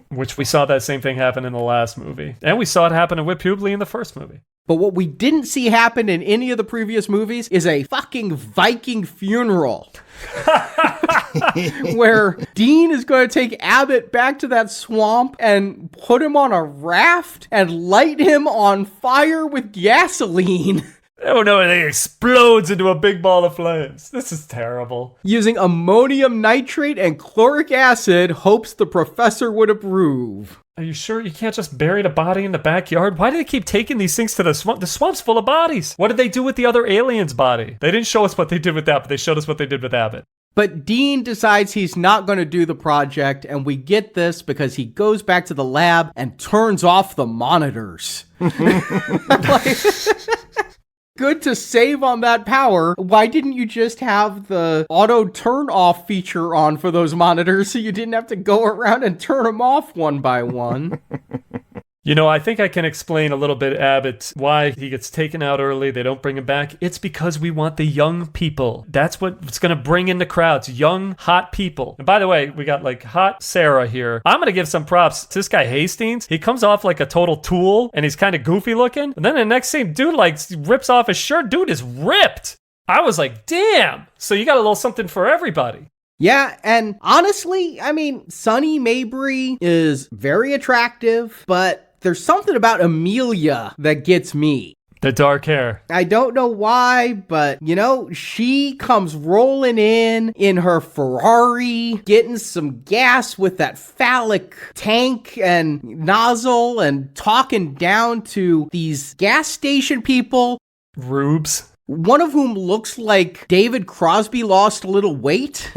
Which we saw that same thing happen in the last movie. And we saw it happen to Whip Hubley in the first movie. But what we didn't see happen in any of the previous movies is a fucking Viking funeral. Where Dean is going to take Abbott back to that swamp and put him on a raft and light him on fire with gasoline. Oh no, and it explodes into a big ball of flames. This is terrible. Using ammonium nitrate and chloric acid, hopes the professor would approve. Are you sure you can't just bury the body in the backyard? Why do they keep taking these things to the swamp? The swamp's full of bodies. What did they do with the other alien's body? They didn't show us what they did with that, but they showed us what they did with Abbott. But Dean decides he's not going to do the project, and we get this because he goes back to the lab and turns off the monitors. Good to save on that power. Why didn't you just have the auto turn off feature on for those monitors so you didn't have to go around and turn them off one by one? I think I can explain a little bit, Abbott, why he gets taken out early. They don't bring him back. It's because we want the young people. That's what's going to bring in the crowds. Young, hot people. And by the way, we got like hot Sarah here. I'm going to give some props to this guy Hastings. He comes off like a total tool and he's kind of goofy looking. And then the next scene, dude like rips off his shirt. Dude is ripped. I was like, damn. So you got a little something for everybody. Yeah, and honestly, Sonny Mabry is very attractive, but there's something about Amelia that gets me. The dark hair. I don't know why, but, she comes rolling in her Ferrari, getting some gas with that phallic tank and nozzle and talking down to these gas station people. Rubes. One of whom looks like David Crosby lost a little weight.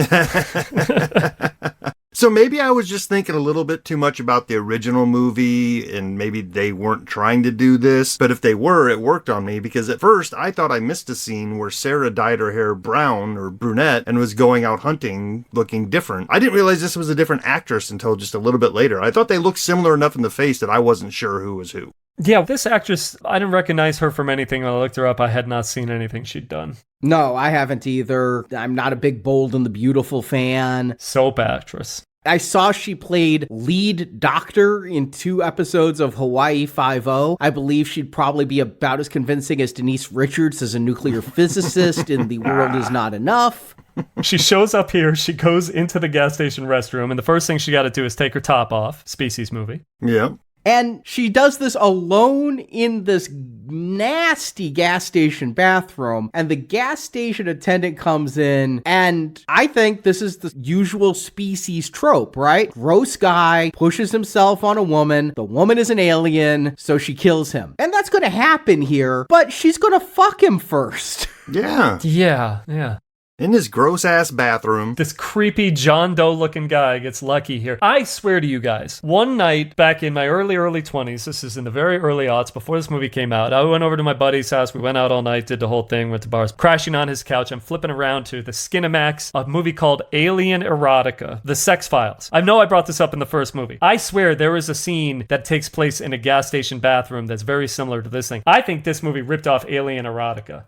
So maybe I was just thinking a little bit too much about the original movie, and maybe they weren't trying to do this. But if they were, it worked on me, because at first I thought I missed a scene where Sarah dyed her hair brown or brunette and was going out hunting looking different. I didn't realize this was a different actress until just a little bit later. I thought they looked similar enough in the face that I wasn't sure who was who. Yeah, this actress, I didn't recognize her from anything. When I looked her up, I had not seen anything she'd done. No, I haven't either. I'm not a big Bold and the Beautiful fan. Soap actress. I saw she played lead doctor in 2 episodes of Hawaii Five-0. I believe she'd probably be about as convincing as Denise Richards as a nuclear physicist in The World Is Not Enough. She shows up here, she goes into the gas station restroom, and the first thing she got to do is take her top off. Species movie. Yeah. And she does this alone in this nasty gas station bathroom. And the gas station attendant comes in. And I think this is the usual Species trope, right? Gross guy pushes himself on a woman. The woman is an alien, so she kills him. And that's going to happen here. But she's going to fuck him first. Yeah. Yeah. In his gross-ass bathroom. This creepy John Doe-looking guy gets lucky here. I swear to you guys, one night back in my early 20s, this is in the very early aughts, before this movie came out, I went over to my buddy's house. We went out all night, did the whole thing, went to bars, crashing on his couch. I'm flipping around to the Skinamax, a movie called Alien Erotica, The Sex Files. I know I brought this up in the first movie. I swear there is a scene that takes place in a gas station bathroom that's very similar to this thing. I think this movie ripped off Alien Erotica.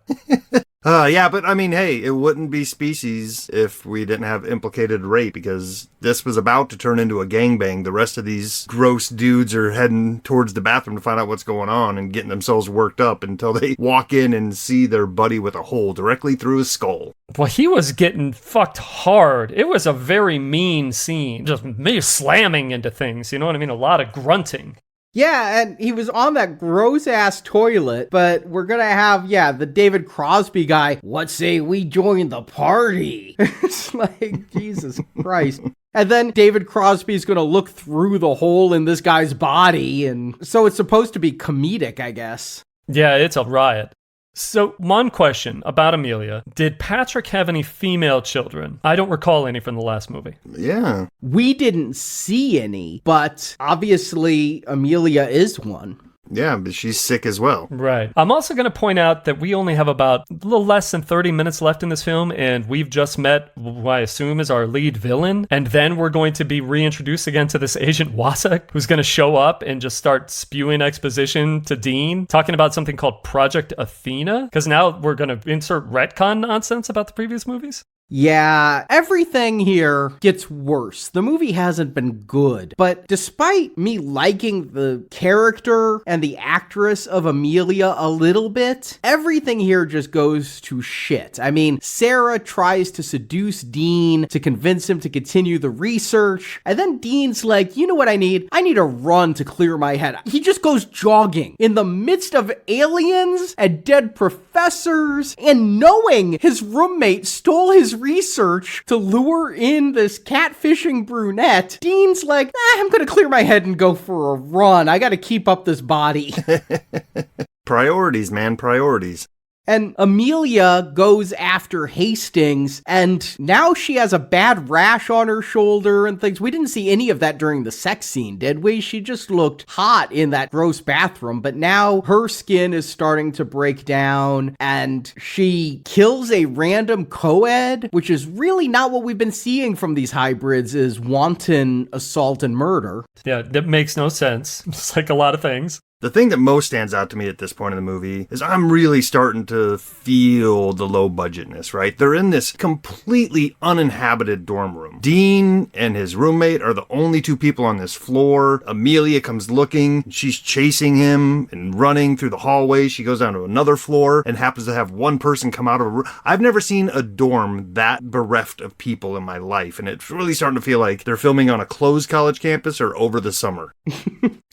Yeah, but I mean, hey, it wouldn't be Species if we didn't have implicated rape, because this was about to turn into a gangbang. The rest of these gross dudes are heading towards the bathroom to find out what's going on and getting themselves worked up until they walk in and see their buddy with a hole directly through his skull. Well, he was getting fucked hard. It was a very mean scene. Just me slamming into things, you know what I mean? A lot of grunting. Yeah, and he was on that gross-ass toilet, but we're gonna have, the David Crosby guy, what say we join the party? It's like, Jesus Christ. And then David Crosby's gonna look through the hole in this guy's body, and so it's supposed to be comedic, I guess. Yeah, it's a riot. So, one question about Amelia. Did Patrick have any female children? I don't recall any from the last movie. Yeah. We didn't see any, but obviously Amelia is one. Yeah, but she's sick as well. Right. I'm also going to point out that we only have about a little less than 30 minutes left in this film, and we've just met who I assume is our lead villain, and then we're going to be reintroduced again to this Agent Wasek, who's going to show up and just start spewing exposition to Dean, talking about something called Project Athena, because now we're going to insert retcon nonsense about the previous movies. Yeah, everything here gets worse. The movie hasn't been good, but despite me liking the character and the actress of Amelia a little bit, everything here just goes to shit. I mean, Sarah tries to seduce Dean to convince him to continue the research, and then Dean's like, you know what I need? I need a run to clear my head. He just goes jogging in the midst of aliens and dead professors, and knowing his roommate stole his research to lure in this catfishing brunette, Dean's like, I'm gonna clear my head and go for a run. I gotta keep up this body. Priorities, man, priorities. And Amelia goes after Hastings, and now she has a bad rash on her shoulder and things. We didn't see any of that during the sex scene, did we? She just looked hot in that gross bathroom, but now her skin is starting to break down, and she kills a random co-ed, which is really not what we've been seeing from these hybrids, is wanton assault and murder. Yeah, that makes no sense. It's like a lot of things. The thing that most stands out to me at this point in the movie is I'm really starting to feel the low budgetness, right? They're in this completely uninhabited dorm room. Dean and his roommate are the only two people on this floor. Amelia comes looking. She's chasing him and running through the hallway. She goes down to another floor and happens to have one person come out of a room. I've never seen a dorm that bereft of people in my life, and it's really starting to feel like they're filming on a closed college campus or over the summer.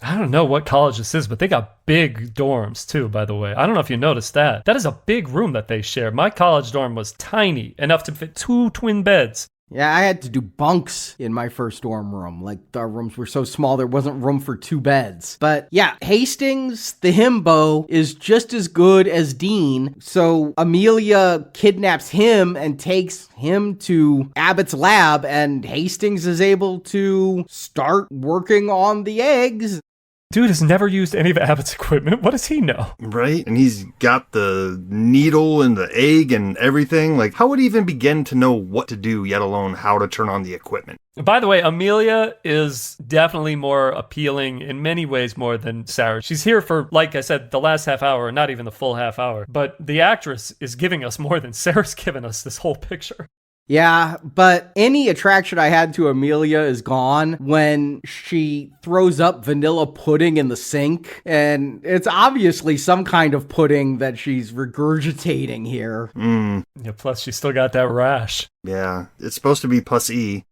I don't know what college this is, but they got big dorms too, by the way. I don't know if you noticed that. That is a big room that they share. My college dorm was tiny, enough to fit 2 twin beds. Yeah, I had to do bunks in my first dorm room. Like, our rooms were so small, there wasn't room for 2 beds. But yeah, Hastings, the himbo, is just as good as Dean. So Amelia kidnaps him and takes him to Abbott's lab, and Hastings is able to start working on the eggs. Dude has never used any of Abbott's equipment. What does he know? Right? And he's got the needle and the egg and everything. Like, how would he even begin to know what to do, yet alone how to turn on the equipment? By the way, Amelia is definitely more appealing in many ways more than Sarah. She's here for, like I said, the last half hour, not even the full half hour. But the actress is giving us more than Sarah's given us this whole picture. Yeah, but any attraction I had to Amelia is gone when she throws up vanilla pudding in the sink. And it's obviously some kind of pudding that she's regurgitating here. Yeah, plus she's still got that rash. Yeah, it's supposed to be pussy,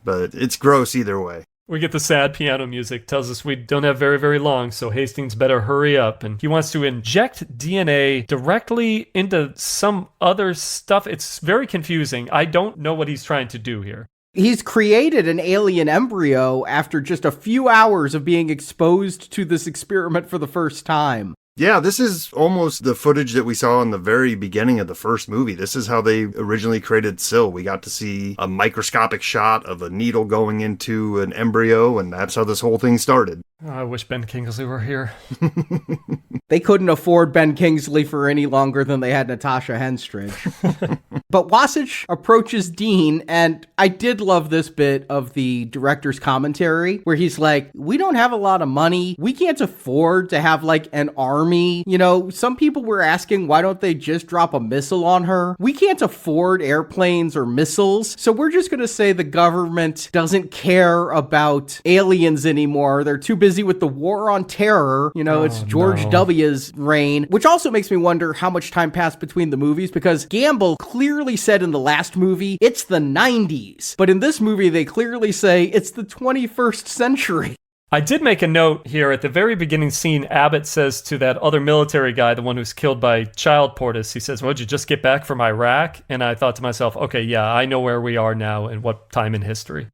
but it's gross either way. We get the sad piano music, tells us we don't have very, very long, so Hastings better hurry up. And he wants to inject DNA directly into some other stuff. It's very confusing. I don't know what he's trying to do here. He's created an alien embryo after just a few hours of being exposed to this experiment for the first time. Yeah, this is almost the footage that we saw in the very beginning of the first movie. This is how they originally created Syl. We got to see a microscopic shot of a needle going into an embryo, and that's how this whole thing started. Oh, I wish Ben Kingsley were here. They couldn't afford Ben Kingsley for any longer than they had Natasha Henstridge. But Wasich approaches Dean, and I did love this bit of the director's commentary, where he's like, we don't have a lot of money. We can't afford to have, like, an army. You know, some people were asking, why don't they just drop a missile on her? We can't afford airplanes or missiles, so we're just going to say the government doesn't care about aliens anymore. They're too busy with the war on terror. You know, it's George W.'s reign, which also makes me wonder how much time passed between the movies, because Gamble clearly said in the last movie, it's the 90s. But in this movie, they clearly say it's the 21st century. I did make a note here at the very beginning scene. Abbott says to that other military guy, the one who's killed by child porters, he says, "Would you just get back from Iraq?" And I thought to myself, okay, yeah, I know where we are now and what time in history.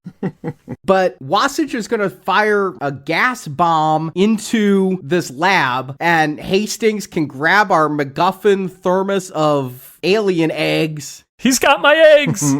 But Wasich is going to fire a gas bomb into this lab, and Hastings can grab our MacGuffin thermos of alien eggs. He's got my eggs!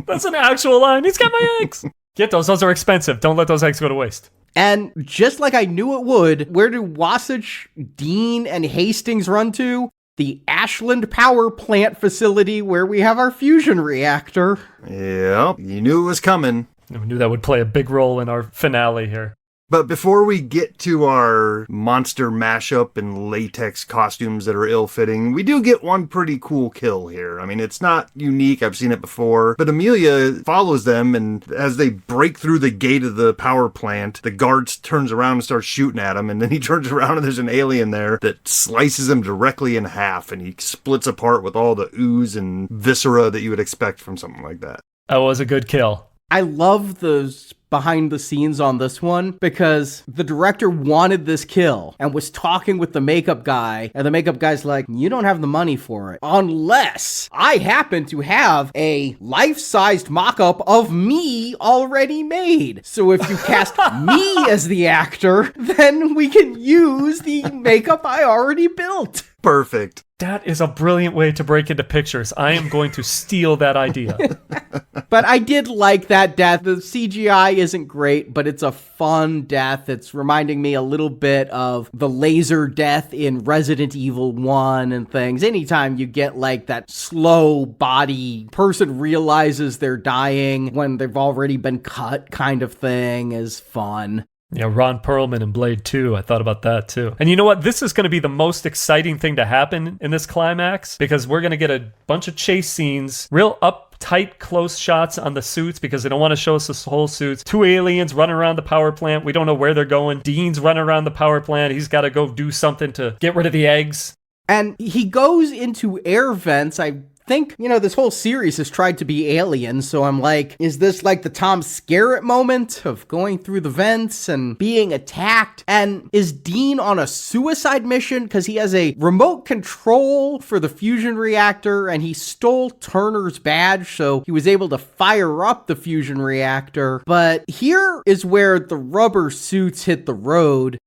That's an actual line. He's got my eggs! Get those. Those are expensive. Don't let those eggs go to waste. And just like I knew it would, where do Wasich, Dean, and Hastings run to? The Ashland Power Plant facility where we have our fusion reactor. Yep, you knew it was coming. We knew that would play a big role in our finale here. But before we get to our monster mashup and latex costumes that are ill-fitting, we do get one pretty cool kill here. I mean, it's not unique. I've seen it before. But Amelia follows them, and as they break through the gate of the power plant, the guard turns around and starts shooting at him, and then he turns around and there's an alien there that slices him directly in half, and he splits apart with all the ooze and viscera that you would expect from something like that. That was a good kill. I love those behind the scenes on this one because the director wanted this kill and was talking with the makeup guy, and the makeup guy's like, "You don't have the money for it unless I happen to have a life-sized mock-up of me already made. So if you cast me as the actor, then we can use the makeup I already built." Perfect. That is a brilliant way to break into pictures. I am going to steal that idea. But I did like that death. The CGI isn't great, but it's a fun death. It's reminding me a little bit of the laser death in Resident Evil 1 and things. Anytime you get like that slow body person realizes they're dying when they've already been cut kind of thing is fun. Yeah, Ron Perlman in Blade 2. I thought about that too. And you know what? This is going to be the most exciting thing to happen in this climax because we're going to get a bunch of chase scenes, real tight, close shots on the suits because they don't want to show us the whole suits. Two aliens running around the power plant. We don't know where they're going. Dean's running around the power plant. He's got to go do something to get rid of the eggs. And he goes into air vents. I think, this whole series has tried to be Alien, so I'm like, is this like the Tom Skerritt moment of going through the vents and being attacked? And is Dean on a suicide mission because he has a remote control for the fusion reactor and he stole Turner's badge, so he was able to fire up the fusion reactor? But here is where the rubber suits hit the road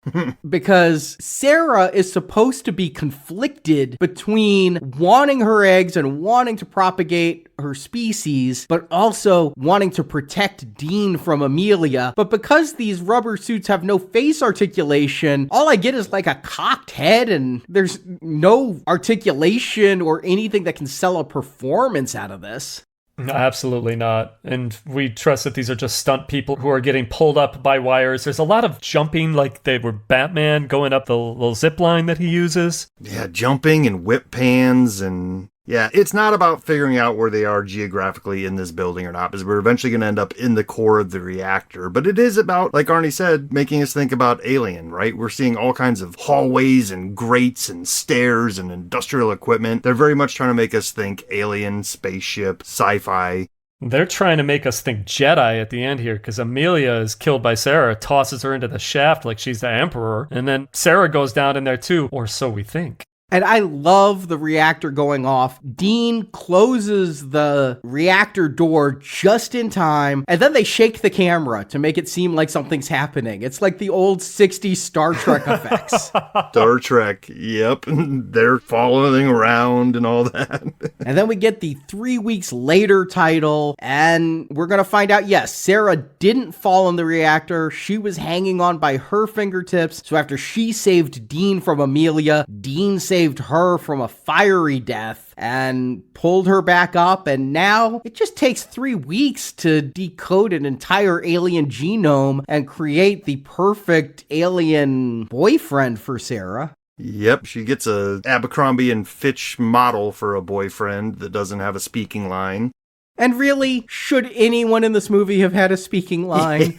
because Sarah is supposed to be conflicted between wanting her eggs and wanting to propagate her species, but also wanting to protect Dean from Amelia. But because these rubber suits have no face articulation, all I get is like a cocked head, and there's no articulation or anything that can sell a performance out of this. No, absolutely not. And we trust that these are just stunt people who are getting pulled up by wires. There's a lot of jumping like they were Batman going up the little zip line that he uses. Yeah, jumping and whip pans and... Yeah, it's not about figuring out where they are geographically in this building or not, because we're eventually going to end up in the core of the reactor. But it is about, like Arnie said, making us think about Alien, right? We're seeing all kinds of hallways and grates and stairs and industrial equipment. They're very much trying to make us think Alien, spaceship, sci-fi. They're trying to make us think Jedi at the end here, because Amelia is killed by Sarah, tosses her into the shaft like she's the Emperor, and then Sarah goes down in there too, or so we think. And I love the reactor going off. Dean closes the reactor door just in time, and then they shake the camera to make it seem like something's happening. It's like the old 60s Star Trek effects. Star Trek, yep. They're following around and all that. And then we get the 3 weeks later title, and we're going to find out, yes, Sarah didn't fall in the reactor. She was hanging on by her fingertips. So after she saved Dean from Amelia, Dean saved her from a fiery death and pulled her back up, and now it just takes 3 weeks to decode an entire alien genome and create the perfect alien boyfriend for Sarah. Yep, she gets a Abercrombie and Fitch model for a boyfriend that doesn't have a speaking line. And really, should anyone in this movie have had a speaking line?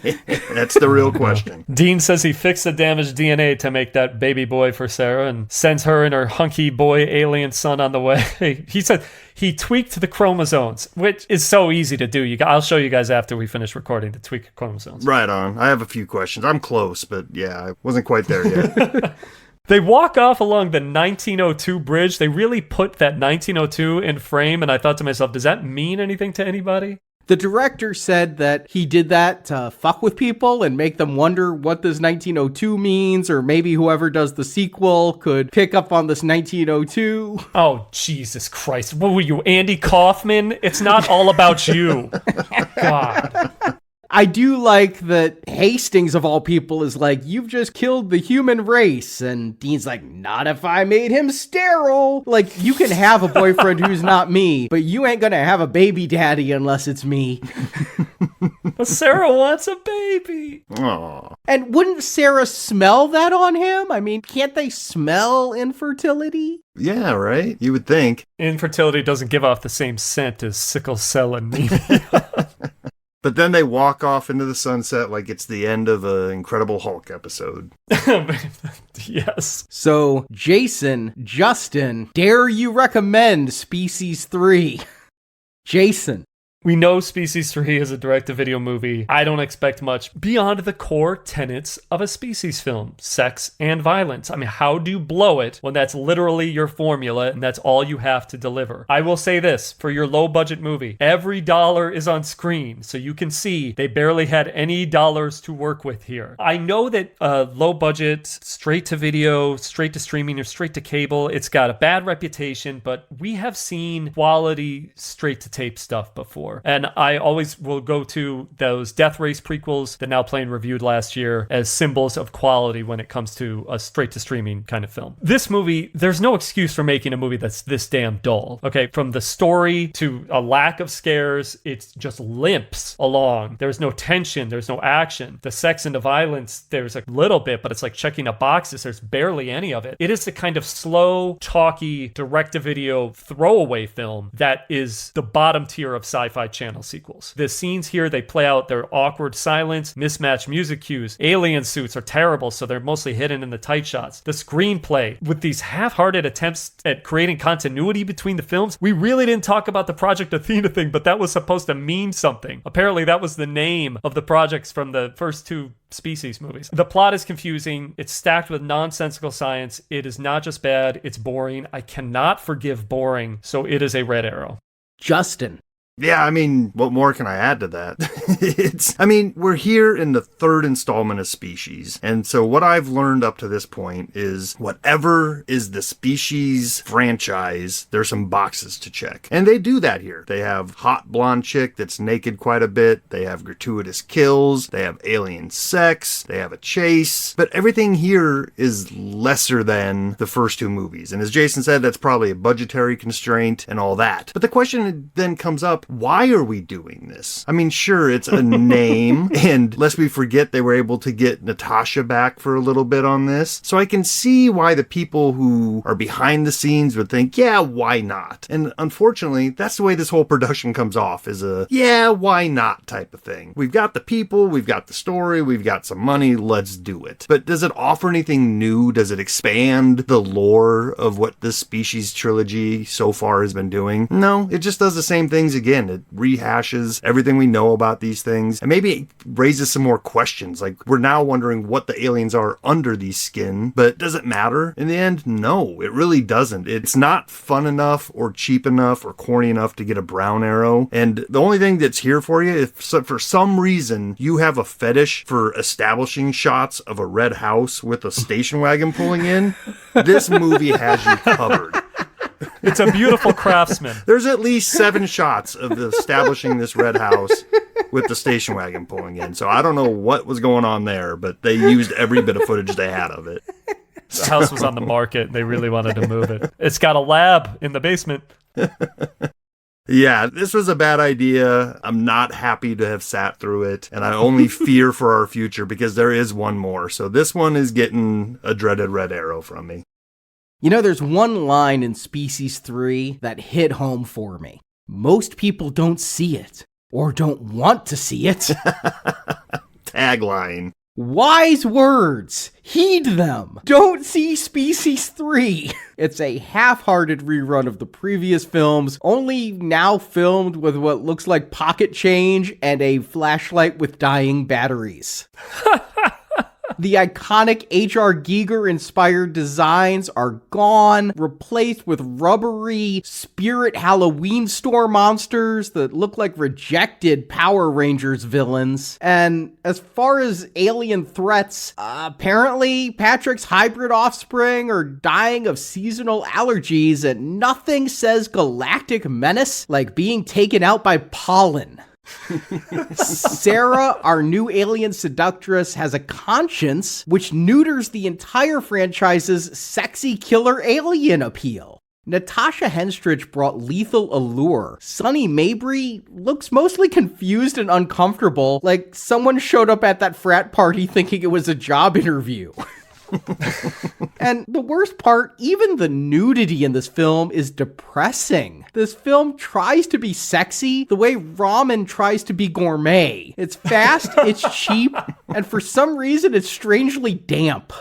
That's the real question. Dean says he fixed the damaged DNA to make that baby boy for Sarah and sends her and her hunky boy alien son on the way. He said he tweaked the chromosomes, which is so easy to do. I'll show you guys after we finish recording the tweak chromosomes. Right on. I have a few questions. I'm close, but yeah, I wasn't quite there yet. They walk off along the 1902 bridge. They really put that 1902 in frame, and I thought to myself, does that mean anything to anybody? The director said that he did that to fuck with people and make them wonder what this 1902 means, or maybe whoever does the sequel could pick up on this 1902. Oh, Jesus Christ. What were you, Andy Kaufman? It's not all about you. God. I do like that Hastings, of all people, is like, you've just killed the human race. And Dean's like, not if I made him sterile. Like, you can have a boyfriend who's not me, but you ain't gonna have a baby daddy unless it's me. But Sarah wants a baby. Aww. And wouldn't Sarah smell that on him? I mean, can't they smell infertility? Yeah, right? You would think. Infertility doesn't give off the same scent as sickle cell anemia. But then they walk off into the sunset like it's the end of an Incredible Hulk episode. Yes. So, Justin, dare you recommend Species 3? Jason. We know Species 3 is a direct-to-video movie. I don't expect much beyond the core tenets of a Species film, sex and violence. I mean, how do you blow it when that's literally your formula and that's all you have to deliver? I will say this, for your low-budget movie, every dollar is on screen, so you can see they barely had any dollars to work with here. I know that low-budget, straight-to-video, straight-to-streaming, or straight-to-cable, it's got a bad reputation, but we have seen quality straight-to-tape stuff before. And I always will go to those Death Race prequels that Now Playing reviewed last year as symbols of quality when it comes to a straight-to-streaming kind of film. This movie, there's no excuse for making a movie that's this damn dull. Okay, from the story to a lack of scares, it just limps along. There's no tension, there's no action. The sex and the violence, there's a little bit, but it's like checking a boxes. There's barely any of it. It is the kind of slow, talky, direct-to-video throwaway film that is the bottom tier of sci-fi channel sequels. The scenes here, they play out their awkward silence, mismatched music cues. Alien suits are terrible, so they're mostly hidden in the tight shots. The screenplay, with these half-hearted attempts at creating continuity between the films. We really didn't talk about the Project Athena thing, but that was supposed to mean something. Apparently, that was the name of the projects from the first two Species movies. The plot is confusing. It's stacked with nonsensical science. It is not just bad, it's boring. I cannot forgive boring, so it is a red arrow. Justin. Yeah, I mean, what more can I add to that? We're here in the third installment of Species. And so what I've learned up to this point is whatever is the Species franchise, there's some boxes to check. And they do that here. They have hot blonde chick that's naked quite a bit. They have gratuitous kills. They have alien sex. They have a chase. But everything here is lesser than the first two movies. And as Jason said, that's probably a budgetary constraint and all that. But the question then comes up, why are we doing this? I mean, sure, it's a name, and lest we forget, they were able to get Natasha back for a little bit on this. So I can see why the people who are behind the scenes would think, yeah, why not? And unfortunately, that's the way this whole production comes off, is a, yeah, why not type of thing. We've got the people, we've got the story, we've got some money, let's do it. But does it offer anything new? Does it expand the lore of what this Species trilogy so far has been doing? No, it just does the same things again. It rehashes everything we know about these things, and maybe it raises some more questions. Like, we're now wondering what the aliens are under these skin, but does it matter? In the end, no, it really doesn't. It's not fun enough or cheap enough or corny enough to get a brown arrow, and the only thing that's here for you, if for some reason you have a fetish for establishing shots of a red house with a station wagon pulling in, this movie has you covered. It's a beautiful craftsman. There's at least 7 shots of establishing this red house with the station wagon pulling in. So I don't know what was going on there, but they used every bit of footage they had of it. The house was on the market. They really wanted to move it. It's got a lab in the basement. Yeah, this was a bad idea. I'm not happy to have sat through it, and I only fear for our future because there is one more. So this one is getting a dreaded red arrow from me. You know, there's one line in Species 3 that hit home for me. Most people don't see it, or don't want to see it. Tagline. Wise words. Heed them. Don't see Species 3. It's a half-hearted rerun of the previous films, only now filmed with what looks like pocket change and a flashlight with dying batteries. The iconic H.R. Giger-inspired designs are gone, replaced with rubbery Spirit Halloween store monsters that look like rejected Power Rangers villains. And as far as alien threats, apparently Patrick's hybrid offspring are dying of seasonal allergies, and nothing says galactic menace like being taken out by pollen. Sarah, our new alien seductress, has a conscience which neuters the entire franchise's sexy killer alien appeal. Natasha Henstridge brought lethal allure. Sonny Mabry looks mostly confused and uncomfortable, like someone showed up at that frat party thinking it was a job interview. And the worst part, even the nudity in this film is depressing. This film tries to be sexy the way ramen tries to be gourmet. It's fast, it's cheap, and for some reason it's strangely damp.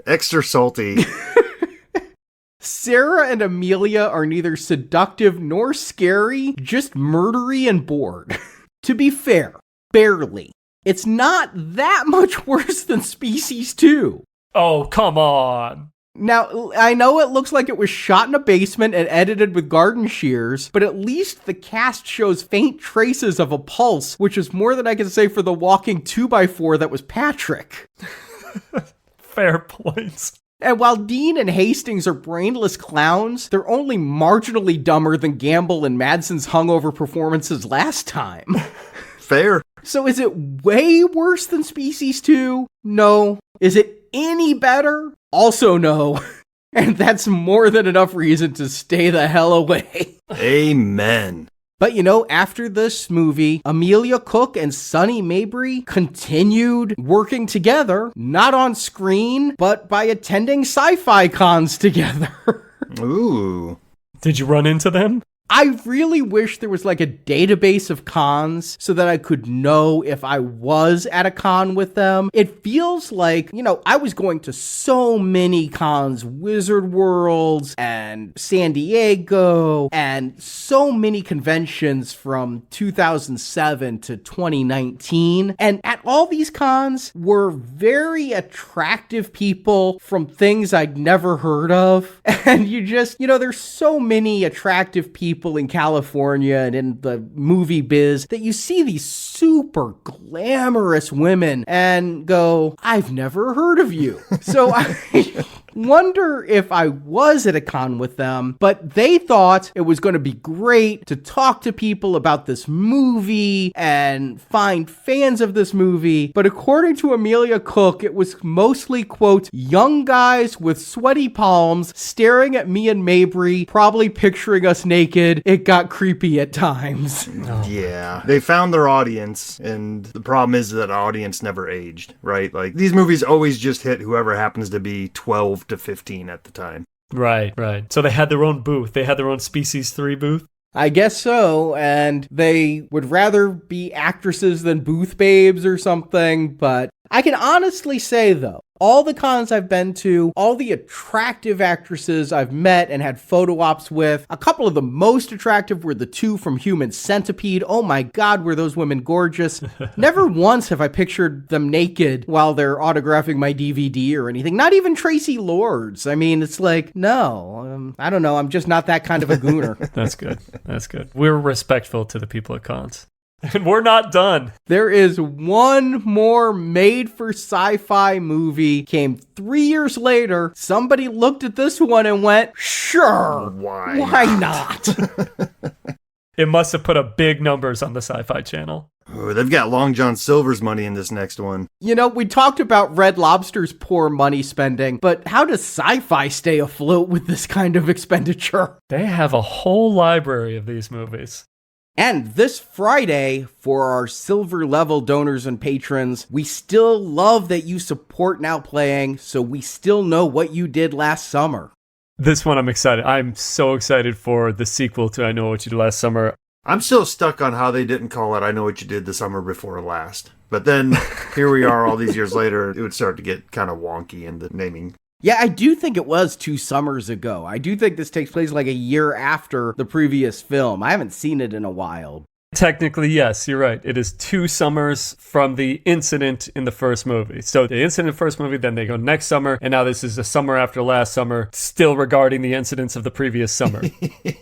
Extra salty. Sarah and Amelia are neither seductive nor scary, just murdery and bored. To be fair, barely. It's not that much worse than Species 2. Oh, come on. Now, I know it looks like it was shot in a basement and edited with garden shears, but at least the cast shows faint traces of a pulse, which is more than I can say for the walking 2x4 that was Patrick. Fair points. And while Dean and Hastings are brainless clowns, they're only marginally dumber than Gamble and Madsen's hungover performances last time. Fair. So is it way worse than Species 2? No. Is it any better? Also no. And that's more than enough reason to stay the hell away. Amen. But you know, after this movie, Amelia Cook and Sonny Mabry continued working together, not on screen, but by attending sci-fi cons together. Ooh. Did you run into them? I really wish there was like a database of cons so that I could know if I was at a con with them. It feels like, I was going to so many cons, Wizard Worlds and San Diego, and so many conventions from 2007 to 2019. And at all these cons were very attractive people from things I'd never heard of. And you just, there's so many attractive people in California and in the movie biz that you see these super glamorous women and go, I've never heard of you. So I wonder if I was at a con with them, but they thought it was going to be great to talk to people about this movie and find fans of this movie. But according to Amelia Cook, it was mostly, quote, young guys with sweaty palms staring at me and Mabry, probably picturing us naked. It got creepy at times. Yeah. They found their audience, and the problem is that audience never aged, right? Like, these movies always just hit whoever happens to be 12 to 15 at the time. Right. So they had their own booth. They had their own Species 3 booth. I guess so, and they would rather be actresses than booth babes or something, but I can honestly say, though, all the cons I've been to, all the attractive actresses I've met and had photo ops with, a couple of the most attractive were the two from Human Centipede. Oh my God, were those women gorgeous. Never once have I pictured them naked while they're autographing my DVD or anything. Not even Tracy Lords. I mean, it's like, no, I don't know. I'm just not that kind of a gooner. That's good. We're respectful to the people at cons. And we're not done. There is one more made-for-sci-fi movie. Came 3 years later. Somebody looked at this one and went, sure, why not? It must have put up big numbers on the Sci-Fi Channel. Oh, they've got Long John Silver's money in this next one. We talked about Red Lobster's poor money spending, but how does Sci-Fi stay afloat with this kind of expenditure? They have a whole library of these movies. And this Friday, for our silver level donors and patrons, we still love that you support Now Playing, so we still know what you did last summer. This one I'm excited. I'm so excited for the sequel to I Know What You Did Last Summer. I'm still stuck on how they didn't call it I Know What You Did the Summer Before Last. But then here we are all these years later, it would start to get kind of wonky in the naming. Yeah, I do think it was 2 summers ago. I do think this takes place like a year after the previous film. I haven't seen it in a while. Technically, yes, you're right. It is 2 summers from the incident in the first movie. So the incident in the first movie, then they go next summer, and now this is the summer after last summer, still regarding the incidents of the previous summer.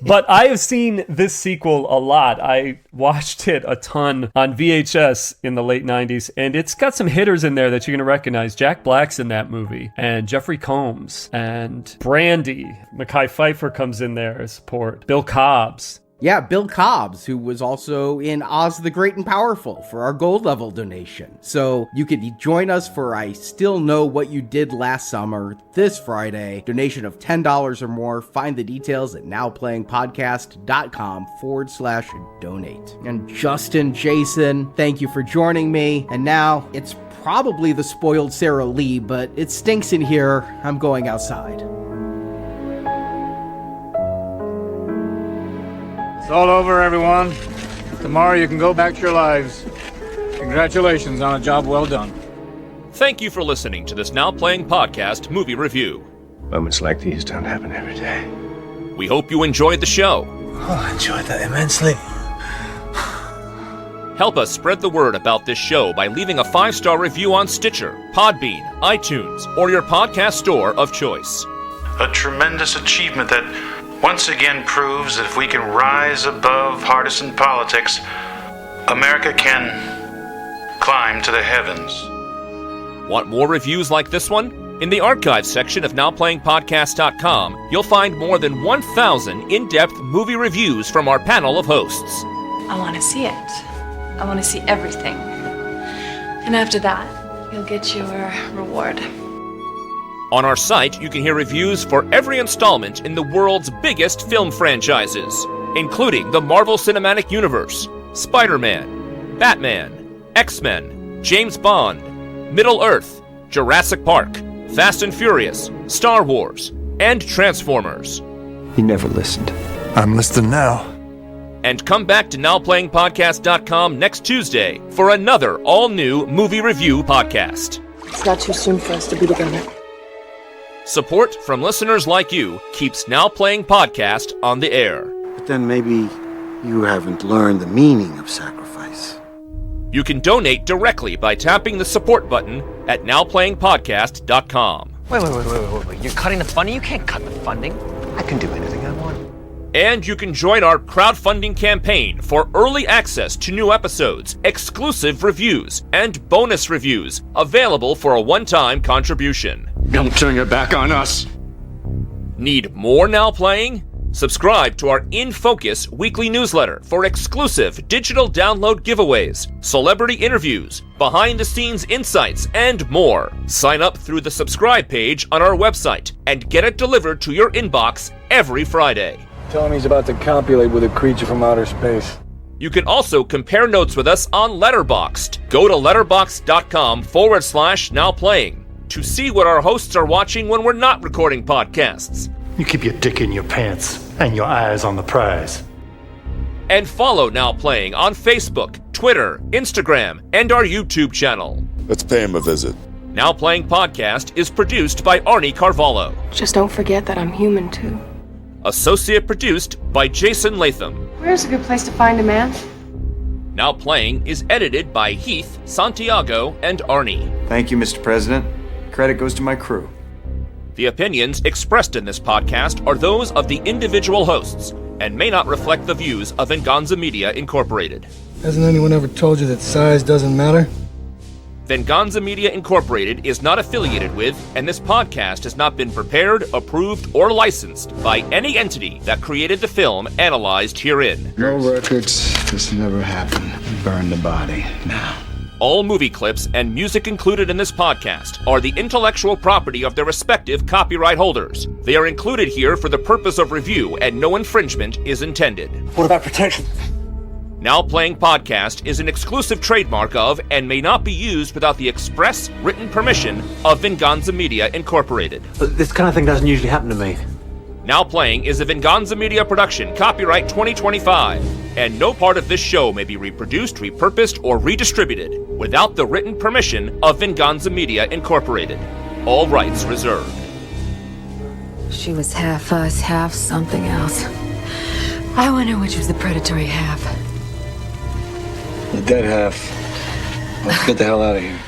But I have seen this sequel a lot. I watched it a ton on VHS in the late 90s, and it's got some hitters in there that you're going to recognize. Jack Black's in that movie, and Jeffrey Combs, and Brandy. Mekhi Phifer comes in there as support. Bill Cobbs. Yeah, Bill Cobbs, who was also in Oz the Great and Powerful for our gold level donation. So you could join us for I Still Know What You Did Last Summer this Friday. Donation of $10 or more. Find the details at nowplayingpodcast.com/donate. And Justin, Jason, thank you for joining me. And now it's probably the spoiled Sarah Lee, but it stinks in here. I'm going outside. It's all over, everyone. Tomorrow you can go back to your lives. Congratulations on a job well done. Thank you for listening to this Now Playing Podcast movie review. Moments like these don't happen every day. We hope you enjoyed the show. Oh, I enjoyed that immensely. Help us spread the word about this show by leaving a 5-star review on Stitcher, Podbean, iTunes, or your podcast store of choice. A tremendous achievement that once again proves that if we can rise above partisan politics, America can climb to the heavens. Want more reviews like this one? In the archives section of NowPlayingPodcast.com, you'll find more than 1,000 in-depth movie reviews from our panel of hosts. I want to see it. I want to see everything. And after that, you'll get your reward. On our site, you can hear reviews for every installment in the world's biggest film franchises, including the Marvel Cinematic Universe, Spider-Man, Batman, X-Men, James Bond, Middle-earth, Jurassic Park, Fast and Furious, Star Wars, and Transformers. You never listened. I'm listening now. And come back to NowPlayingPodcast.com next Tuesday for another all-new movie review podcast. It's not too soon for us to be together. Support from listeners like you keeps Now Playing Podcast on the air. But then maybe you haven't learned the meaning of sacrifice. You can donate directly by tapping the support button at NowPlayingPodcast.com. Wait. You're cutting the funding? You can't cut the funding. I can do anything I want. And you can join our crowdfunding campaign for early access to new episodes, exclusive reviews, and bonus reviews available for a one-time contribution. Don't turn your back on us. Need more Now Playing? Subscribe to our In Focus weekly newsletter for exclusive digital download giveaways, celebrity interviews, behind-the-scenes insights, and more. Sign up through the subscribe page on our website and get it delivered to your inbox every Friday. Tell him he's about to copulate with a creature from outer space. You can also compare notes with us on Letterboxd. Go to letterboxd.com/nowplaying to see what our hosts are watching when we're not recording podcasts. You keep your dick in your pants and your eyes on the prize. And follow Now Playing on Facebook, Twitter, Instagram, and our YouTube channel. Let's pay him a visit. Now Playing Podcast is produced by Arnie Carvalho. Just don't forget that I'm human too. Associate produced by Jason Latham. Where's a good place to find a man? Now Playing is edited by Heath, Santiago, and Arnie. Thank you, Mr. President. Credit goes to my crew. The opinions expressed in this podcast are those of the individual hosts and may not reflect the views of Venganza Media Incorporated. Hasn't anyone ever told you that size doesn't matter? Venganza Media Incorporated is not affiliated with, and this podcast has not been prepared, approved, or licensed by any entity that created the film analyzed herein. No records. This never happened. Burn the body now. All movie clips and music included in this podcast are the intellectual property of their respective copyright holders. They are included here for the purpose of review, and no infringement is intended. What about protection? Now Playing Podcast is an exclusive trademark of and may not be used without the express written permission of Venganza Media Incorporated. This kind of thing doesn't usually happen to me. Now playing is a Venganza Media production, copyright 2025, and no part of this show may be reproduced, repurposed, or redistributed without the written permission of Venganza Media Incorporated. All rights reserved. She was half us, half something else. I wonder which was the predatory half. The dead half. Let's get the hell out of here.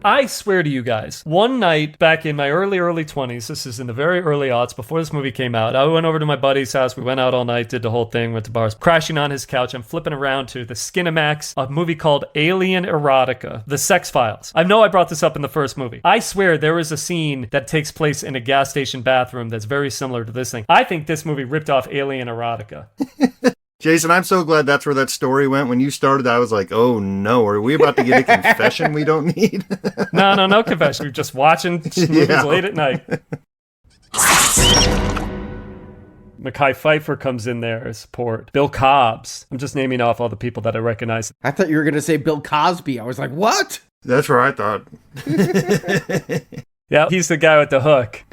I swear to you guys, one night back in my early 20s, this is in the very early aughts, before this movie came out, I went over to my buddy's house, we went out all night, did the whole thing, went to bars, crashing on his couch, I'm flipping around to the Skinamax, a movie called Alien Erotica, The Sex Files. I know I brought this up in the first movie. I swear there is a scene that takes place in a gas station bathroom that's very similar to this thing. I think this movie ripped off Alien Erotica. Jason, I'm so glad that's where that story went. When you started, I was like, oh no, are we about to get a confession we don't need? No confession. We're just watching movies late at night. Mekhi Phifer comes in there as support. Bill Cobbs. I'm just naming off all the people that I recognize. I thought you were going to say Bill Cosby. I was like, what? That's where I thought. Yeah, he's the guy with the hook.